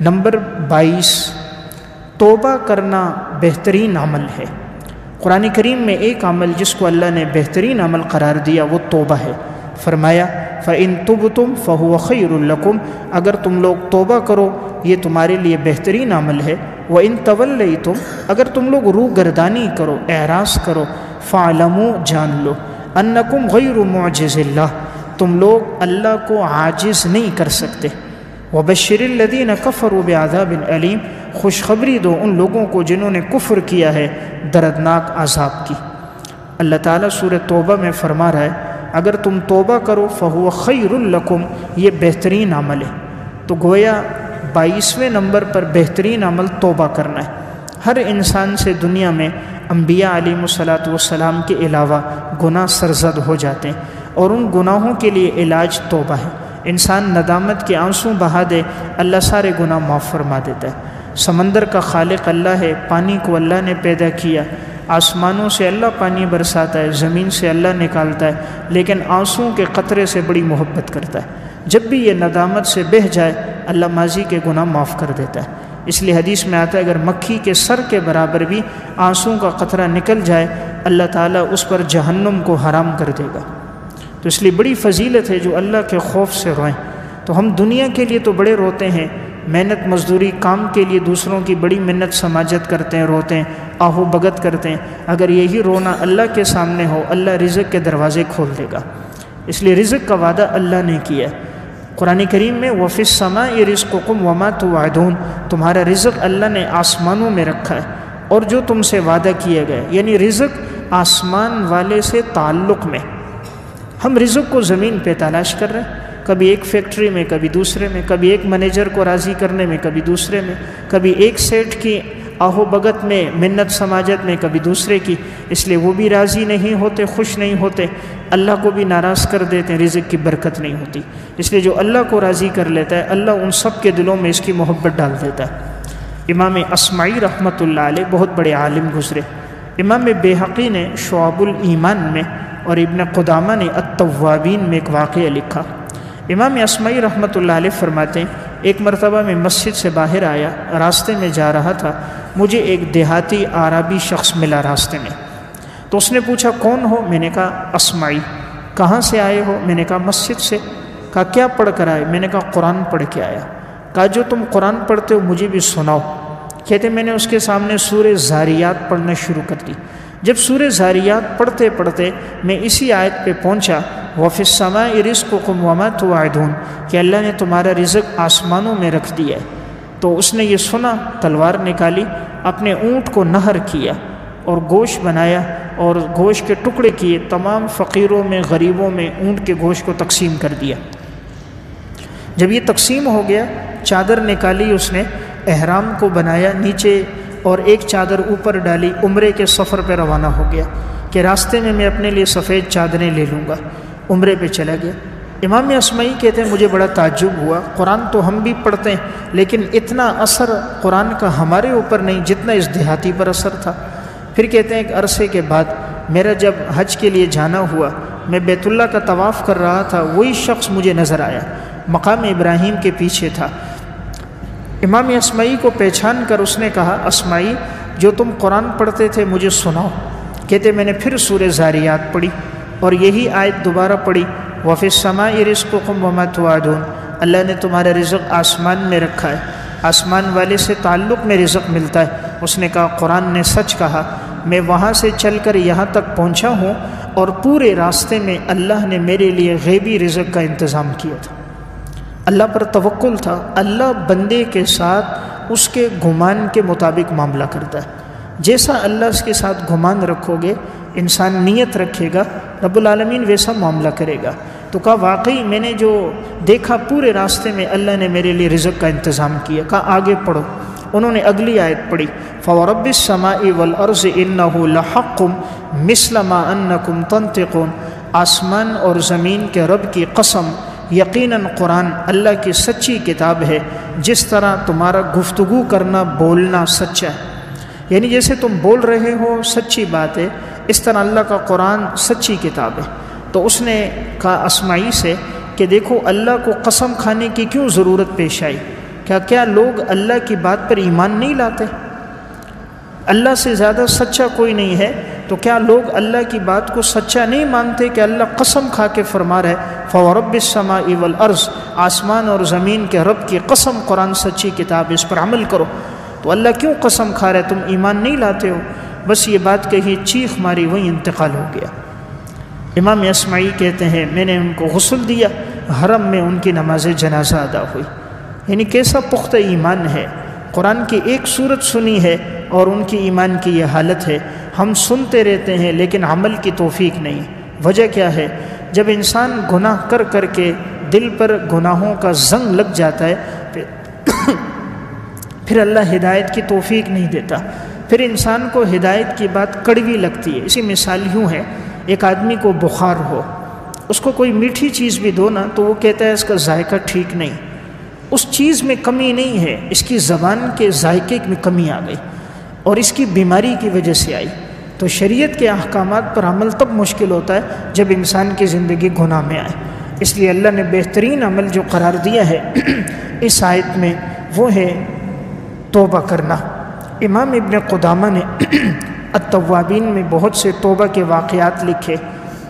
Number 22، توبہ کرنا بہترین عمل ہے۔ قرآن کریم میں ایک عمل جس کو اللہ نے بہترین عمل قرار دیا وہ توبہ ہے۔ فرمایا فَإِن تُبْتُمْ فَهُوَ خَيْرٌ لَكُمْ، اگر تم لوگ توبہ کرو یہ تمہارے لیے بہترین عمل ہے۔ وَإِن تَوَلَّيْتُمْ، اگر تم لوگ روح گردانی کرو، اعراض کرو، فَاعْلَمُوا، جان لو، أَنَّكُمْ غَيْرُ مُعْجِزِ اللَّهِ، تم لوگ اللہ کو عاجز نہیں کر سکتے۔ وَبَشِّرِ الَّذِينَ كَفَرُوا بِعَذَابٍ أَلِيمٍ، خوشخبری دو ان لوگوں کو جنہوں نے کفر کیا ہے دردناک عذاب کی۔ اللہ تعالیٰ سورہ توبہ میں فرما رہا ہے اگر تم توبہ کرو فَهُوَ خَيْرٌ لَكُمْ، یہ بہترین عمل ہے۔ تو گویا 22ویں نمبر پر بہترین عمل توبہ کرنا ہے۔ ہر انسان سے دنیا میں انبیاء علیہم السلام کے علاوہ گناہ سرزد ہو جاتے ہیں، اور ان گناہوں کے لیے علاج توبہ ہے۔ انسان ندامت کے آنسو بہا دے، اللہ سارے گناہ معاف فرما دیتا ہے۔ سمندر کا خالق اللہ ہے، پانی کو اللہ نے پیدا کیا، آسمانوں سے اللہ پانی برساتا ہے، زمین سے اللہ نکالتا ہے، لیکن آنسوؤں کے قطرے سے بڑی محبت کرتا ہے۔ جب بھی یہ ندامت سے بہہ جائے اللہ ماضی کے گناہ معاف کر دیتا ہے۔ اس لیے حدیث میں آتا ہے اگر مکھی کے سر کے برابر بھی آنسوؤں کا قطرہ نکل جائے اللہ تعالیٰ اس پر جہنم کو حرام کر دے گا۔ تو اس لیے بڑی فضیلت ہے جو اللہ کے خوف سے روئیں۔ تو ہم دنیا کے لیے تو بڑے روتے ہیں، محنت مزدوری کام کے لیے دوسروں کی بڑی منت سماجت کرتے ہیں، روتے ہیں، آہو بگت کرتے ہیں۔ اگر یہی رونا اللہ کے سامنے ہو اللہ رزق کے دروازے کھول دے گا۔ اس لیے رزق کا وعدہ اللہ نے کیا ہے۔ قرآن کریم میں وَفِي السَّمَاءِ رِزْقُكُمْ وَمَا تُوعَدُونَ، تمہارا رزق اللہ نے آسمانوں میں رکھا ہے اور جو تم سے وعدہ کیا گیا، یعنی رزق آسمان والے سے تعلق میں۔ ہم رزق کو زمین پہ تلاش کر رہے ہیں، کبھی ایک فیکٹری میں، کبھی دوسرے میں، کبھی ایک مینیجر کو راضی کرنے میں، کبھی دوسرے میں، کبھی ایک سیٹ کی آہو بگت میں، منت سماجت میں، کبھی دوسرے کی۔ اس لیے وہ بھی راضی نہیں ہوتے، خوش نہیں ہوتے، اللہ کو بھی ناراض کر دیتے ہیں، رزق کی برکت نہیں ہوتی۔ اس لیے جو اللہ کو راضی کر لیتا ہے اللہ ان سب کے دلوں میں اس کی محبت ڈال دیتا ہے۔ امام اصمعی رحمۃ اللہ علیہ بہت بڑے عالم گزرے۔ امام بیہقی نے شعب الایمان میں اور ابن قدامہ نے التوابین میں ایک واقعہ لکھا۔ امام اصمعی رحمۃ اللہ علیہ فرماتے ہیں ایک مرتبہ میں مسجد سے باہر آیا، راستے میں جا رہا تھا، مجھے ایک دیہاتی عربی شخص ملا راستے میں۔ تو اس نے پوچھا کون ہو؟ میں نے کہا اصمعی۔ کہاں سے آئے ہو؟ میں نے کہا مسجد سے۔ کہا کیا پڑھ کر آئے؟ میں نے کہا قرآن پڑھ کے آیا۔ کہا جو تم قرآن پڑھتے ہو مجھے بھی سناؤ۔ کہتے میں نے اس کے سامنے سورہ زاریات پڑھنا شروع کر دی۔ جب سورہ زاریات پڑھتے پڑھتے میں اسی آیت پہ پہنچا وَفِي السَّمَاءِ رِزْقُكُمْ وَمَا تُوعَدُونَ، کہ اللہ نے تمہارا رزق آسمانوں میں رکھ دیا ہے۔ تو اس نے یہ سنا، تلوار نکالی، اپنے اونٹ کو نہر کیا اور گوشت بنایا اور گوشت کے ٹکڑے کیے، تمام فقیروں میں، غریبوں میں اونٹ کے گوشت کو تقسیم کر دیا۔ جب یہ تقسیم ہو گیا چادر نکالی اس نے، احرام کو بنایا نیچے اور ایک چادر اوپر ڈالی، عمرے کے سفر پہ روانہ ہو گیا کہ راستے میں قرآن لیے سفید چادریں لے لوں گا۔ عمرے پہ چلا گیا۔ امام اصمعی کہتے ہیں مجھے بڑا تعجب ہوا، قرآن تو ہم بھی پڑھتے ہیں لیکن اتنا اثر قرآن کا ہمارے اوپر نہیں جتنا اس دیہاتی پر اثر تھا۔ پھر کہتے ہیں ایک عرصے کے بعد میرا جب حج کے لیے جانا ہوا، میں بیت اللہ کا طواف کر رہا تھا، وہی شخص مجھے نظر آیا، مقام ابراہیم کے پیچھے تھا۔ امام اصمعی کو پہچان کر اس نے کہا اصمعی جو تم قرآن پڑھتے تھے مجھے سناؤ۔ کہتے میں نے پھر سورہ زاریات پڑھی اور یہی آیت دوبارہ پڑھی وَفِي السَّمَاءِ رِزْقُكُمْ وَمَا تُوعَدُونَ، اللہ نے تمہارا رزق آسمان میں رکھا ہے، آسمان والے سے تعلق میں رزق ملتا ہے۔ اس نے کہا قرآن نے سچ کہا، میں وہاں سے چل کر یہاں تک پہنچا ہوں اور پورے راستے میں اللہ نے میرے لیے غیبی رزق کا انتظام کیا تھا۔ اللہ پر توکل تھا، اللہ بندے کے ساتھ اس کے گمان کے مطابق معاملہ کرتا ہے۔ جیسا اللہ اس کے ساتھ گمان رکھو گے، انسان نیت رکھے گا، رب العالمین ویسا معاملہ کرے گا۔ تو کہا واقعی میں نے جو دیکھا پورے راستے میں اللہ نے میرے لیے رزق کا انتظام کیا۔ کہا آگے پڑھو۔ انہوں نے اگلی آیت پڑھی فَوَرَبِّ السَّمَاءِ وَالْأَرْضِ إِنَّهُ لَحَقٌّ مِثْلَ مَا أَنَّكُمْ تَنطِقُونَ، آسمان اور زمین کے رب کی قسم، یقیناً قرآن اللہ کی سچی کتاب ہے جس طرح تمہارا گفتگو کرنا بولنا سچا ہے، یعنی جیسے تم بول رہے ہو سچی بات ہے، اس طرح اللہ کا قرآن سچی کتاب ہے۔ تو اس نے کہا اصمعی سے کہ دیکھو اللہ کو قسم کھانے کی کیوں ضرورت پیش آئی، کیا لوگ اللہ کی بات پر ایمان نہیں لاتے؟ اللہ سے زیادہ سچا کوئی نہیں ہے، تو کیا لوگ اللہ کی بات کو سچا نہیں مانتے کہ اللہ قسم کھا کے فرما رہا ہے فَوَرَبِّ السَّمَاءِ وَالْأَرْضِ، آسمان اور زمین کے رب کی قسم، قرآن سچی کتاب، اس پر عمل کرو۔ تو اللہ کیوں قسم کھا رہا ہے؟ تم ایمان نہیں لاتے ہو؟ بس یہ بات کہی، چیخ ماری، وہیں انتقال ہو گیا۔ امام اصمعی کہتے ہیں میں نے ان کو غسل دیا، حرم میں ان کی نماز جنازہ ادا ہوئی۔ یعنی کیسا پختہ ایمان ہے، قرآن کی ایک صورت سنی ہے اور ان کی ایمان کی یہ حالت ہے۔ ہم سنتے رہتے ہیں لیکن عمل کی توفیق نہیں۔ وجہ کیا ہے؟ جب انسان گناہ کر کر کے دل پر گناہوں کا زنگ لگ جاتا ہے پھر اللہ ہدایت کی توفیق نہیں دیتا، پھر انسان کو ہدایت کی بات کڑوی لگتی ہے۔ اسی مثال یوں ہے، ایک آدمی کو بخار ہو، اس کو کوئی میٹھی چیز بھی دو نا تو وہ کہتا ہے اس کا ذائقہ ٹھیک نہیں۔ اس چیز میں کمی نہیں ہے، اس کی زبان کے ذائقے میں کمی آ گئی اور اس کی بیماری کی وجہ سے آئی۔ تو شریعت کے احکامات پر عمل تب مشکل ہوتا ہے جب انسان کی زندگی گناہ میں آئے۔ اس لیے اللہ نے بہترین عمل جو قرار دیا ہے اس آیت میں وہ ہے توبہ کرنا۔ امام ابن قدامہ نے التوابین میں بہت سے توبہ کے واقعات لکھے،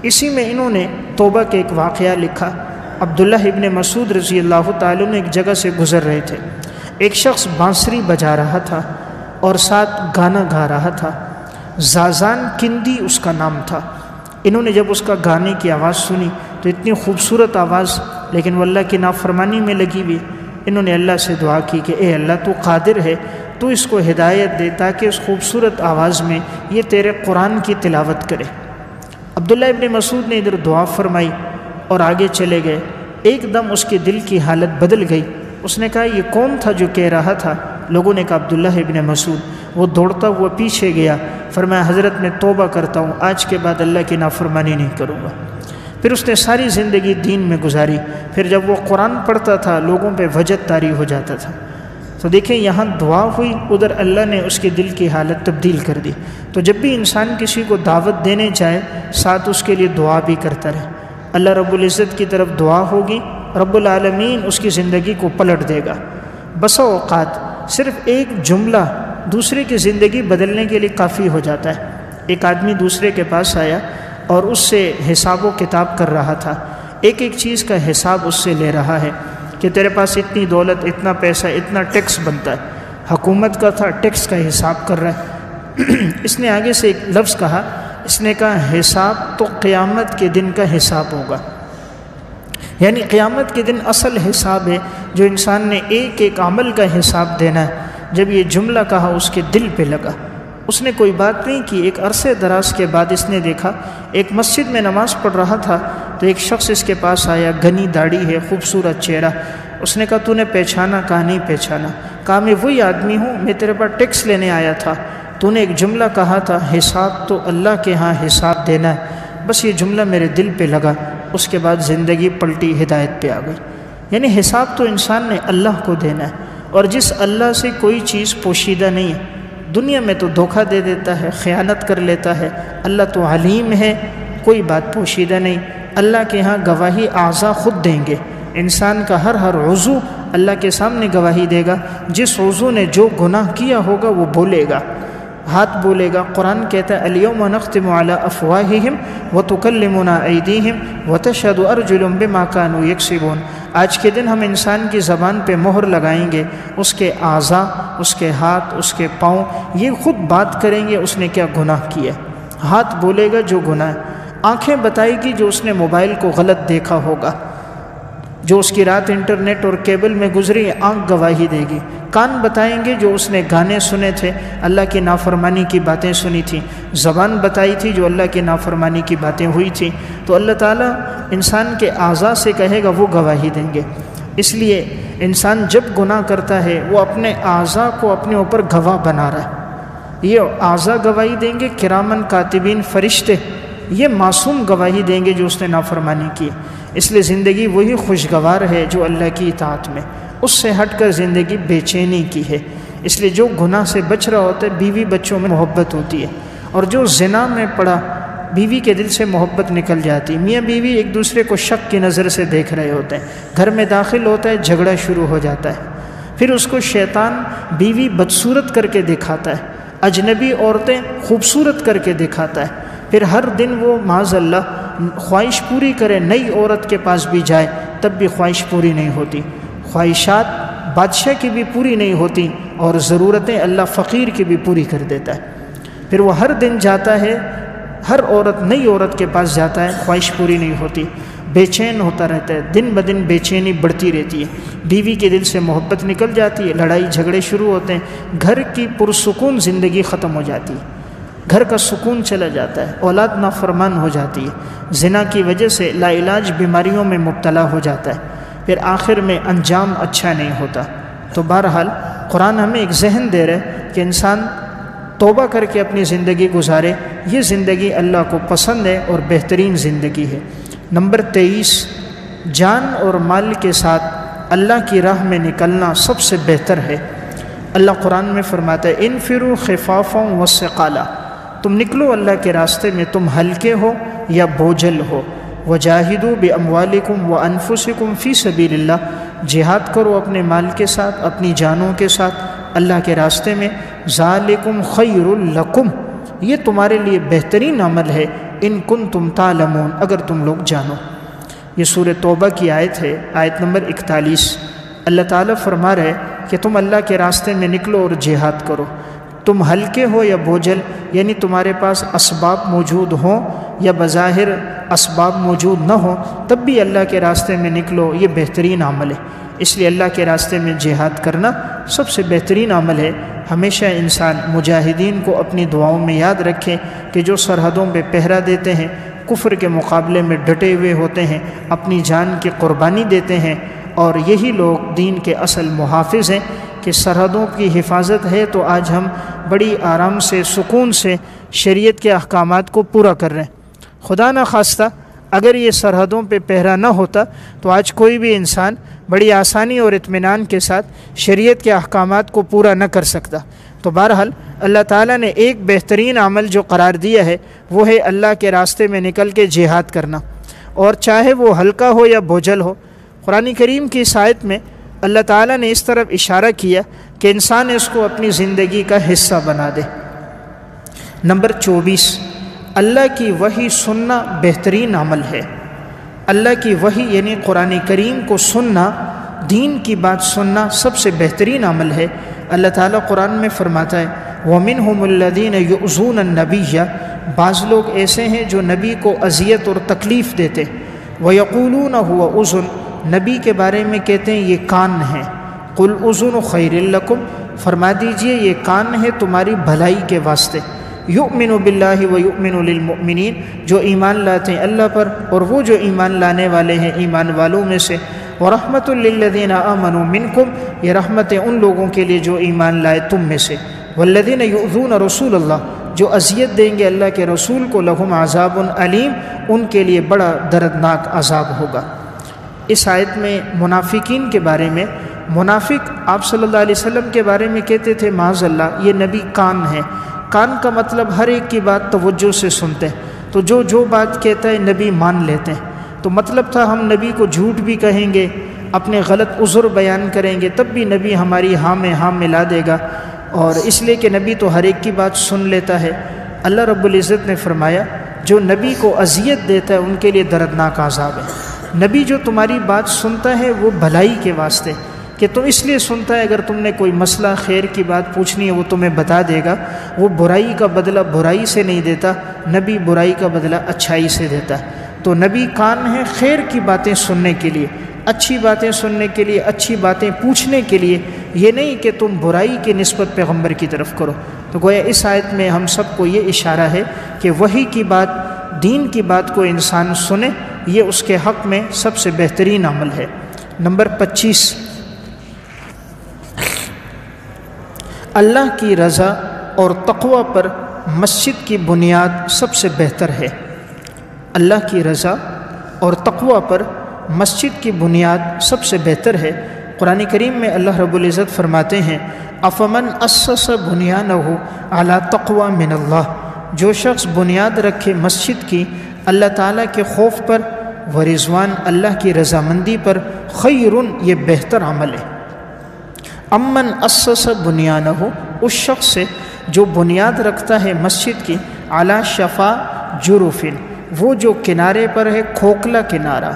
اسی میں انہوں نے توبہ کے ایک واقعہ لکھا۔ عبداللہ ابن مسعود رضی اللہ تعالیٰ نے ایک جگہ سے گزر رہے تھے، ایک شخص بانسری بجا رہا تھا اور ساتھ گانا گا رہا تھا، زازان کندی اس کا نام تھا۔ انہوں نے جب اس کا گانے کی آواز سنی تو اتنی خوبصورت آواز، لیکن وہ اللہ کی نافرمانی میں لگی ہوئی، انہوں نے اللہ سے دعا کی کہ اے اللہ تو قادر ہے، تو اس کو ہدایت دے تاکہ اس خوبصورت آواز میں یہ تیرے قرآن کی تلاوت کرے۔ عبداللہ ابن مسعود نے ادھر دعا فرمائی اور آگے چلے گئے۔ ایک دم اس کے دل کی حالت بدل گئی، اس نے کہا یہ کون تھا جو کہہ رہا تھا؟ لوگوں نے کہا عبداللہ ابن مسعود۔ وہ دوڑتا ہوا پیچھے گیا، فرمایا حضرت میں توبہ کرتا ہوں، آج کے بعد اللہ کی نافرمانی نہیں کروں گا۔ پھر اس نے ساری زندگی دین میں گزاری، پھر جب وہ قرآن پڑھتا تھا لوگوں پہ وجد طاری ہو جاتا تھا۔ تو دیکھیں یہاں دعا ہوئی، ادھر اللہ نے اس کے دل کی حالت تبدیل کر دی۔ تو جب بھی انسان کسی کو دعوت دینے جائے ساتھ اس کے لیے دعا بھی کرتا رہے۔ اللہ رب العزت کی طرف دعا ہوگی، رب العالمین اس کی زندگی کو پلٹ دے گا۔ بسا اوقات صرف ایک جملہ دوسرے کی زندگی بدلنے کے لیے کافی ہو جاتا ہے۔ ایک آدمی دوسرے کے پاس آیا اور اس سے حساب و کتاب کر رہا تھا، ایک ایک چیز کا حساب اس سے لے رہا ہے کہ تیرے پاس اتنی دولت، اتنا پیسہ، اتنا ٹیکس بنتا ہے۔ حکومت کا تھا، ٹیکس کا حساب کر رہا ہے۔ اس نے آگے سے ایک لفظ کہا، اس نے کہا حساب تو قیامت کے دن کا حساب ہوگا، یعنی قیامت کے دن اصل حساب ہے جو انسان نے ایک ایک عمل کا حساب دینا ہے۔ جب یہ جملہ کہا اس کے دل پہ لگا، اس نے کوئی بات نہیں کی۔ ایک عرصے دراز کے بعد اس نے دیکھا ایک مسجد میں نماز پڑھ رہا تھا تو ایک شخص اس کے پاس آیا، گھنی داڑھی ہے، خوبصورت چہرہ۔ اس نے کہا تو نے پہچانا؟ کہا نہیں پہچانا۔ کہا میں وہی آدمی ہوں، میں تیرے پاس ٹیکس لینے آیا تھا، تو نے ایک جملہ کہا تھا حساب تو اللہ کے ہاں حساب دینا ہے، بس یہ جملہ میرے دل پہ لگا، اس کے بعد زندگی پلٹی، ہدایت پہ آ گئی۔ یعنی حساب تو انسان نے اللہ کو دینا ہے، اور جس اللہ سے کوئی چیز پوشیدہ نہیں ہے۔ دنیا میں تو دھوکہ دے دیتا ہے، خیانت کر لیتا ہے، اللہ تو علیم ہے، کوئی بات پوشیدہ نہیں۔ اللہ کے ہاں گواہی اعضاء خود دیں گے، انسان کا ہر عضو اللہ کے سامنے گواہی دے گا۔ جس عضو نے جو گناہ کیا ہوگا وہ بولے گا، ہاتھ بولے گا۔ قرآن کہتا ہے الیوم نختم علی افواہہم وتکلمنا ایدیہم وتشہد ارجلہم بما کانوا یکسبون۔ آج کے دن ہم انسان کی زبان پہ مہر لگائیں گے، اس کے اعضاء، اس کے ہاتھ، اس کے پاؤں یہ خود بات کریں گے اس نے کیا گناہ کیا۔ ہاتھ بولے گا جو گناہ ہے، آنکھیں بتائے گی جو اس نے موبائل کو غلط دیکھا ہوگا، جو اس کی رات انٹرنیٹ اور کیبل میں گزری، آنکھ گواہی دے گی۔ کان بتائیں گے جو اس نے گانے سنے تھے، اللہ کی نافرمانی کی باتیں سنی تھیں، زبان بتائی تھی جو اللہ کی نافرمانی کی باتیں ہوئی تھیں۔ تو اللہ تعالیٰ انسان کے اعضاء سے کہے گا، وہ گواہی دیں گے۔ اس لیے انسان جب گناہ کرتا ہے وہ اپنے اعضاء کو اپنے اوپر گواہ بنا رہا ہے۔ یہ اعضاء گواہی دیں گے، کرامن کاتبین فرشتے یہ معصوم گواہی دیں گے جو اس نے نافرمانی کی۔ اس لیے زندگی وہی خوشگوار ہے جو اللہ کی اطاعت میں، اس سے ہٹ کر زندگی بے چینی کی ہے۔ اس لیے جو گناہ سے بچ رہا ہوتا ہے بیوی بچوں میں محبت ہوتی ہے، اور جو زنا میں پڑا بیوی کے دل سے محبت نکل جاتی۔ میاں بیوی ایک دوسرے کو شک کی نظر سے دیکھ رہے ہوتے ہیں، گھر میں داخل ہوتا ہے جھگڑا شروع ہو جاتا ہے، پھر اس کو شیطان بیوی بدصورت کر کے دکھاتا ہے، اجنبی عورتیں خوبصورت کر کے دکھاتا ہے، پھر ہر دن وہ معاذ اللہ خواہش پوری کرے، نئی عورت کے پاس بھی جائے تب بھی خواہش پوری نہیں ہوتی، خواہشات بادشاہ کی بھی پوری نہیں ہوتی اور ضرورتیں اللہ فقیر کی بھی پوری کر دیتا ہے۔ پھر وہ ہر دن جاتا ہے، ہر عورت نئی عورت کے پاس جاتا ہے، خواہش پوری نہیں ہوتی، بے چین ہوتا رہتا ہے، دن بدن بے چینی بڑھتی رہتی ہے، بیوی کے دل سے محبت نکل جاتی ہے، لڑائی جھگڑے شروع ہوتے ہیں، گھر کی پرسکون زندگی ختم ہو جاتی ہے، گھر کا سکون چلا جاتا ہے، اولاد نافرمان ہو جاتی ہے، زنا کی وجہ سے لا علاج بیماریوں میں مبتلا ہو جاتا ہے، پھر آخر میں انجام اچھا نہیں ہوتا۔ تو بہرحال قرآن ہمیں ایک ذہن دے رہا ہے کہ انسان توبہ کر کے اپنی زندگی گزارے، یہ زندگی اللہ کو پسند ہے اور بہترین زندگی ہے۔ نمبر 23، جان اور مال کے ساتھ اللہ کی راہ میں نکلنا سب سے بہتر ہے۔ اللہ قرآن میں فرماتا ہے انفروا خفافا وثقالا، تم نکلو اللہ کے راستے میں، تم ہلکے ہو یا بوجھل ہو، وجاہدوا باموالکم وانفسکم فی سبیل اللہ، جہاد کرو اپنے مال کے ساتھ، اپنی جانوں کے ساتھ اللہ کے راستے میں، ذالکم خیر لکم، یہ تمہارے لیے بہترین عمل ہے، ان کنتم تعلمون، اگر تم لوگ جانو۔ یہ سورہ توبہ کی آیت ہے، آیت نمبر 41۔ اللہ تعالیٰ فرما رہے کہ تم اللہ کے راستے میں نکلو اور جہاد کرو، تم ہلکے ہو یا بوجھل، یعنی تمہارے پاس اسباب موجود ہوں یا بظاہر اسباب موجود نہ ہوں، تب بھی اللہ کے راستے میں نکلو، یہ بہترین عمل ہے۔ اس لیے اللہ کے راستے میں جہاد کرنا سب سے بہترین عمل ہے۔ ہمیشہ انسان مجاہدین کو اپنی دعاؤں میں یاد رکھے کہ جو سرحدوں پہ پہرا دیتے ہیں، کفر کے مقابلے میں ڈٹے ہوئے ہوتے ہیں، اپنی جان کی قربانی دیتے ہیں، اور یہی لوگ دین کے اصل محافظ ہیں کہ سرحدوں کی حفاظت ہے تو آج ہم بڑی آرام سے سکون سے شریعت کے احکامات کو پورا کر رہے ہیں۔ خدا نہ خواستہ اگر یہ سرحدوں پہ پہرا نہ ہوتا تو آج کوئی بھی انسان بڑی آسانی اور اطمینان کے ساتھ شریعت کے احکامات کو پورا نہ کر سکتا۔ تو بہرحال اللہ تعالیٰ نے ایک بہترین عمل جو قرار دیا ہے وہ ہے اللہ کے راستے میں نکل کے جہاد کرنا، اور چاہے وہ ہلکا ہو یا بوجھل ہو۔ قرآن کریم کی اس آیت میں اللہ تعالیٰ نے اس طرف اشارہ کیا کہ انسان اس کو اپنی زندگی کا حصہ بنا دے۔ نمبر 24، اللہ کی وحی سننا بہترین عمل ہے۔ اللہ کی وحی یعنی قرآن کریم کو سننا، دین کی بات سننا سب سے بہترین عمل ہے۔ اللہ تعالیٰ قرآن میں فرماتا ہے وَمِنْهُمُ الَّذِينَ يُؤْذُونَ النَّبِيَّ، بعض لوگ ایسے ہیں جو نبی کو اذیت اور تکلیف دیتے، وَيَقُولُونَ هُوَ أُذُنٌ، نبی کے بارے میں کہتے ہیں یہ کان ہیں، قُلْ أُذُنُ خَيْرٍ لَكُمْ، فرما دیجئے یہ کان ہے تمہاری بھلائی کے واسطے، یؤمن باللہ ویؤمن للمؤمنین، جو ایمان لاتے ہیں اللہ پر اور وہ جو ایمان لانے والے ہیں ایمان والوں میں سے، ورحمۃ للذین آمنوا منکم، یہ رحمت ان لوگوں کے لیے جو ایمان لائے تم میں سے، والذین یؤذون رسول اللہ، جو اذیت دیں گے اللہ کے رسول کو، لہم عذاب علیم، ان کے لیے بڑا دردناک عذاب ہوگا۔ اس آیت میں منافقین کے بارے میں، منافق آپ صلی اللہ علیہ وسلم کے بارے میں کہتے تھے معاذ اللہ یہ نبی کان ہے۔ کان کا مطلب ہر ایک کی بات توجہ سے سنتے ہیں، تو جو بات کہتا ہے نبی مان لیتے ہیں۔ تو مطلب تھا ہم نبی کو جھوٹ بھی کہیں گے، اپنے غلط عذر بیان کریں گے، تب بھی نبی ہماری ہاں میں ہاں ملا دے گا، اور اس لیے کہ نبی تو ہر ایک کی بات سن لیتا ہے۔ اللہ رب العزت نے فرمایا جو نبی کو اذیت دیتا ہے ان کے لیے دردناک عذاب ہے۔ نبی جو تمہاری بات سنتا ہے وہ بھلائی کے واسطے، کہ تم اس لیے سنتا ہے اگر تم نے کوئی مسئلہ خیر کی بات پوچھنی ہے وہ تمہیں بتا دے گا، وہ برائی کا بدلہ برائی سے نہیں دیتا، نبی برائی کا بدلہ اچھائی سے دیتا ہے۔ تو نبی کان ہے خیر کی باتیں سننے کے لیے، اچھی باتیں سننے کے لیے، اچھی باتیں پوچھنے کے لیے، یہ نہیں کہ تم برائی کی نسبت پیغمبر کی طرف کرو۔ تو گویا اس آیت میں ہم سب کو یہ اشارہ ہے کہ وحی کی بات، دین کی بات کو انسان سنے، یہ اس کے حق میں سب سے بہترین عمل ہے۔ نمبر 25، اللہ کی رضا اور تقوی پر مسجد کی بنیاد سب سے بہتر ہے۔ اللہ کی رضا اور تقوی پر مسجد کی بنیاد سب سے بہتر ہے۔ قرآن کریم میں اللہ رب العزت فرماتے ہیں افمن اسس بنیانہ علی تقوی من اللہ، جو شخص بنیاد رکھے مسجد کی اللہ تعالیٰ کے خوف پر، ورضوان اللہ کی رضامندی پر، خیرن، یہ بہتر عمل ہے۔ امن اسس بنیانہ، اس شخص سے جو بنیاد رکھتا ہے مسجد کی، علی شفا جرفن، وہ جو کنارے پر ہے کھوکھلا کنارہ،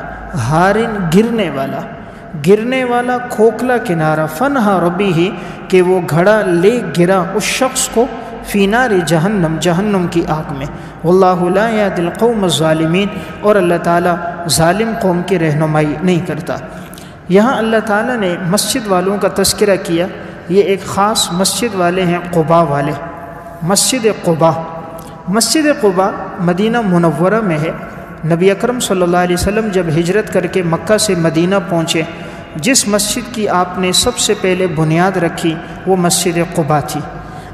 ہارن گرنے والا کھوکھلا کنارہ، فنہا ربی ہی کہ وہ گھڑا لے گرا اس شخص کو، فی نار جہنم کی آگ میں، واللہ لا یہدی القوم الظالمین، اور اللہ تعالیٰ ظالم قوم کی رہنمائی نہیں کرتا۔ یہاں اللہ تعالیٰ نے مسجد والوں کا تذکرہ کیا، یہ ایک خاص مسجد والے ہیں، قباء والے، مسجد قباء مدینہ منورہ میں ہے۔ نبی اکرم صلی اللہ علیہ وسلم جب ہجرت کر کے مکہ سے مدینہ پہنچے، جس مسجد کی آپ نے سب سے پہلے بنیاد رکھی وہ مسجد قباء تھی۔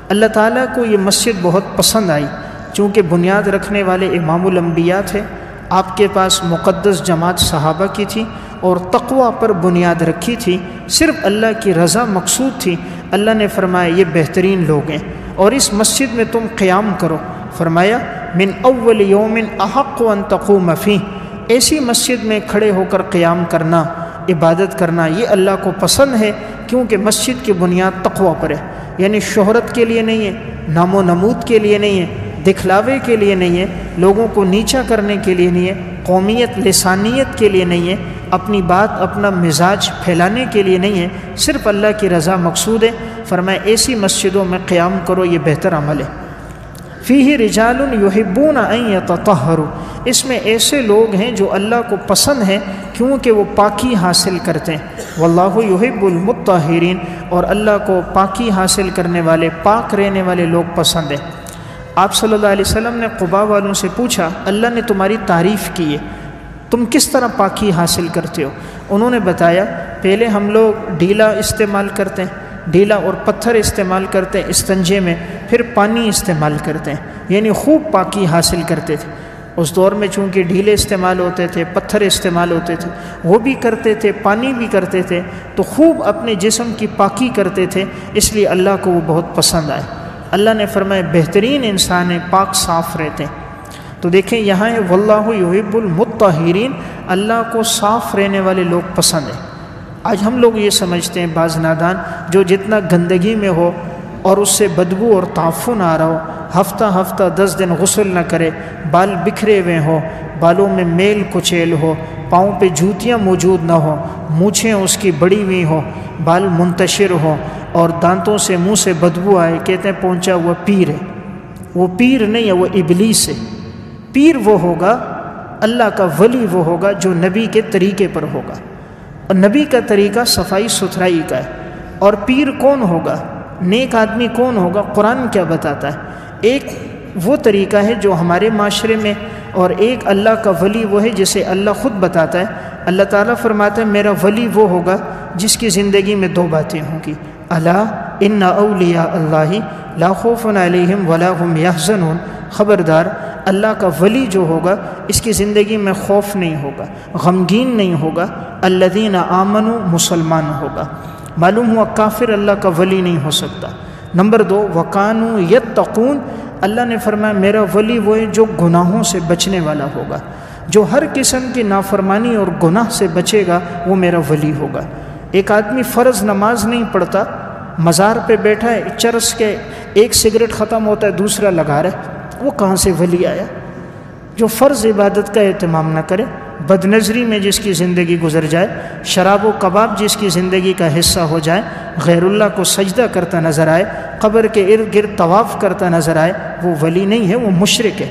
اللہ تعالیٰ کو یہ مسجد بہت پسند آئی، چونکہ بنیاد رکھنے والے امام الانبیاء تھے، آپ کے پاس مقدس جماعت صحابہ کی تھی اور تقوی پر بنیاد رکھی تھی، صرف اللہ کی رضا مقصود تھی۔ اللہ نے فرمایا یہ بہترین لوگ ہیں اور اس مسجد میں تم قیام کرو۔ فرمایا من اول یوم احق ان تقوم فیہ، ایسی مسجد میں کھڑے ہو کر قیام کرنا، عبادت کرنا یہ اللہ کو پسند ہے، کیونکہ مسجد کی بنیاد تقوی پر ہے، یعنی شہرت کے لیے نہیں ہے، نام و نمود کے لیے نہیں ہے، دکھلاوے کے لیے نہیں ہے، لوگوں کو نیچا کرنے کے لیے نہیں ہے، قومیت لسانیت کے لیے نہیں ہے، اپنی بات اپنا مزاج پھیلانے کے لیے نہیں ہے، صرف اللہ کی رضا مقصود ہے۔ فرمایا ایسی مسجدوں میں قیام کرو، یہ بہتر عمل ہے۔ فیہ رجال یحبون ان یتطہروا، اس میں ایسے لوگ ہیں جو اللہ کو پسند ہیں کیونکہ وہ پاکی حاصل کرتے ہیں، واللہ یحب المطہرین، اور اللہ کو پاکی حاصل کرنے والے، پاک رہنے والے لوگ پسند ہیں۔ آپ صلی اللہ علیہ وسلم نے قباء والوں سے پوچھا، اللہ نے تمہاری تعریف کی ہے، تم کس طرح پاکی حاصل کرتے ہو؟ انہوں نے بتایا پہلے ہم لوگ ڈھیلا استعمال کرتے ہیں، ڈھیلا اور پتھر استعمال کرتے ہیں استنجے میں، پھر پانی استعمال کرتے ہیں، یعنی خوب پاکی حاصل کرتے تھے۔ اس دور میں چونکہ ڈھیلے استعمال ہوتے تھے، پتھر استعمال ہوتے تھے، وہ بھی کرتے تھے، پانی بھی کرتے تھے، تو خوب اپنے جسم کی پاکی کرتے تھے، اس لیے اللہ کو وہ بہت پسند آئے۔ اللہ نے فرمایا بہترین انسان ہیں، پاک صاف رہتے ہیں۔ تو دیکھیں یہاں ہے واللہ یحب المطہرین، اللہ کو صاف رہنے والے لوگ پسند ہیں۔ آج ہم لوگ یہ سمجھتے ہیں، بعض نادان جو جتنا گندگی میں ہو اور اس سے بدبو اور تعفن آ رہا ہو، ہفتہ 10 دن غسل نہ کرے، بال بکھرے ہوئے ہوں، بالوں میں میل کچیل ہو، پاؤں پہ جوتیاں موجود نہ ہوں، مونچھیں اس کی بڑی ہوئی ہوں، بال منتشر ہوں اور دانتوں سے منہ سے بدبو آئے، کہتے ہیں پہنچا ہوا پیر ہے۔ وہ پیر نہیں ہے، وہ ابلیس ہے۔ پیر وہ ہوگا، اللہ کا ولی وہ ہوگا جو نبی کے طریقے پر ہوگا، اور نبی کا طریقہ صفائی ستھرائی کا ہے۔ اور پیر کون ہوگا، نیک آدمی کون ہوگا، قرآن کیا بتاتا ہے؟ ایک وہ طریقہ ہے جو ہمارے معاشرے میں، اور ایک اللہ کا ولی وہ ہے جسے اللہ خود بتاتا ہے۔ اللہ تعالیٰ فرماتا ہے میرا ولی وہ ہوگا جس کی زندگی میں 2 باتیں ہوں گی، الا ان اولیاء اللہ لا خوف علیہم ولا هم یحزنون، خبردار اللہ کا ولی جو ہوگا اس کی زندگی میں خوف نہیں ہوگا، غمگین نہیں ہوگا، الذین آمنوا مسلمان ہوگا۔ معلوم ہوا کافر اللہ کا ولی نہیں ہو سکتا۔ نمبر 2 وکانوا یتقون، اللہ نے فرمایا میرا ولی وہ ہے جو گناہوں سے بچنے والا ہوگا، جو ہر قسم کی نافرمانی اور گناہ سے بچے گا وہ میرا ولی ہوگا۔ ایک آدمی فرض نماز نہیں پڑھتا، مزار پہ بیٹھا ہے، چرس کے ایک سگریٹ ختم ہوتا ہے دوسرا لگا رہا ہے، وہ کہاں سے ولی آیا؟ جو فرض عبادت کا اہتمام نہ کرے، بد نظری میں جس کی زندگی گزر جائے، شراب و کباب جس کی زندگی کا حصہ ہو جائے، غیر اللہ کو سجدہ کرتا نظر آئے، قبر کے ارد گرد طواف کرتا نظر آئے، وہ ولی نہیں ہے، وہ مشرک ہے۔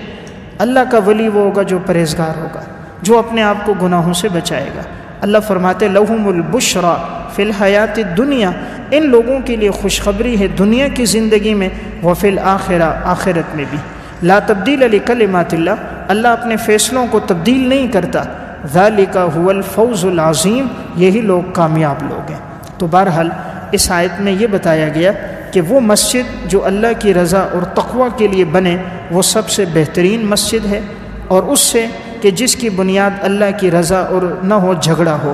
اللہ کا ولی وہ ہوگا جو پرہیزگار ہوگا، جو اپنے آپ کو گناہوں سے بچائے گا۔ اللہ فرماتے لہم البشریٰ فی الحیات الدنیا، ان لوگوں کے لیے خوشخبری ہے دنیا کی زندگی میں، وفی الآخرہ، آخرت میں بھی۔ لا تبدیل لکلمات اللہ، اللہ اپنے فیصلوں کو تبدیل نہیں کرتا۔ ذالک هو الفوز العظیم، یہی لوگ کامیاب لوگ ہیں۔ تو بہرحال اس آیت میں یہ بتایا گیا کہ وہ مسجد جو اللہ کی رضا اور تقوی کے لیے بنے وہ سب سے بہترین مسجد ہے، اور اس سے کہ جس کی بنیاد اللہ کی رضا اور نہ ہو جھگڑا ہو۔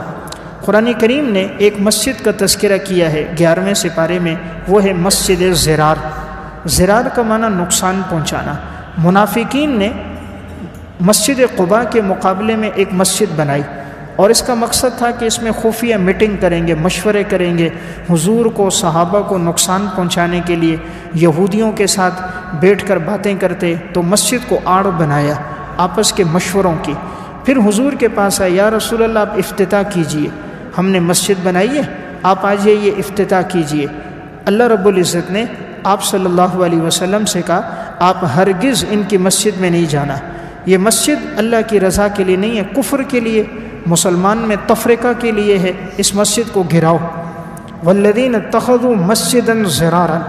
قرآن کریم نے ایک مسجد کا تذکرہ کیا ہے 11ویں سپارے میں، وہ ہے مسجد زرار۔ زرار کا معنی نقصان پہنچانا۔ منافقین نے مسجد قباء کے مقابلے میں ایک مسجد بنائی، اور اس کا مقصد تھا کہ اس میں خفیہ میٹنگ کریں گے، مشورے کریں گے، حضور کو، صحابہ کو نقصان پہنچانے کے لیے یہودیوں کے ساتھ بیٹھ کر باتیں کرتے، تو مسجد کو آڑ بنایا آپس کے مشوروں کی۔ پھر حضور کے پاس آئے، یا رسول اللہ آپ افتتاح کیجئے، ہم نے مسجد بنائی ہے، آپ آ جائیے افتتاح کیجئے۔ اللہ رب العزت نے آپ صلی اللہ علیہ وسلم سے کہا آپ ہرگز ان کی مسجد میں نہیں جانا، یہ مسجد اللہ کی رضا کے لیے نہیں ہے، کفر کے لیے، مسلمان میں تفرقہ کے لیے ہے، اس مسجد کو گراؤ۔ والذین اتخذوا مسجدا ضرارا،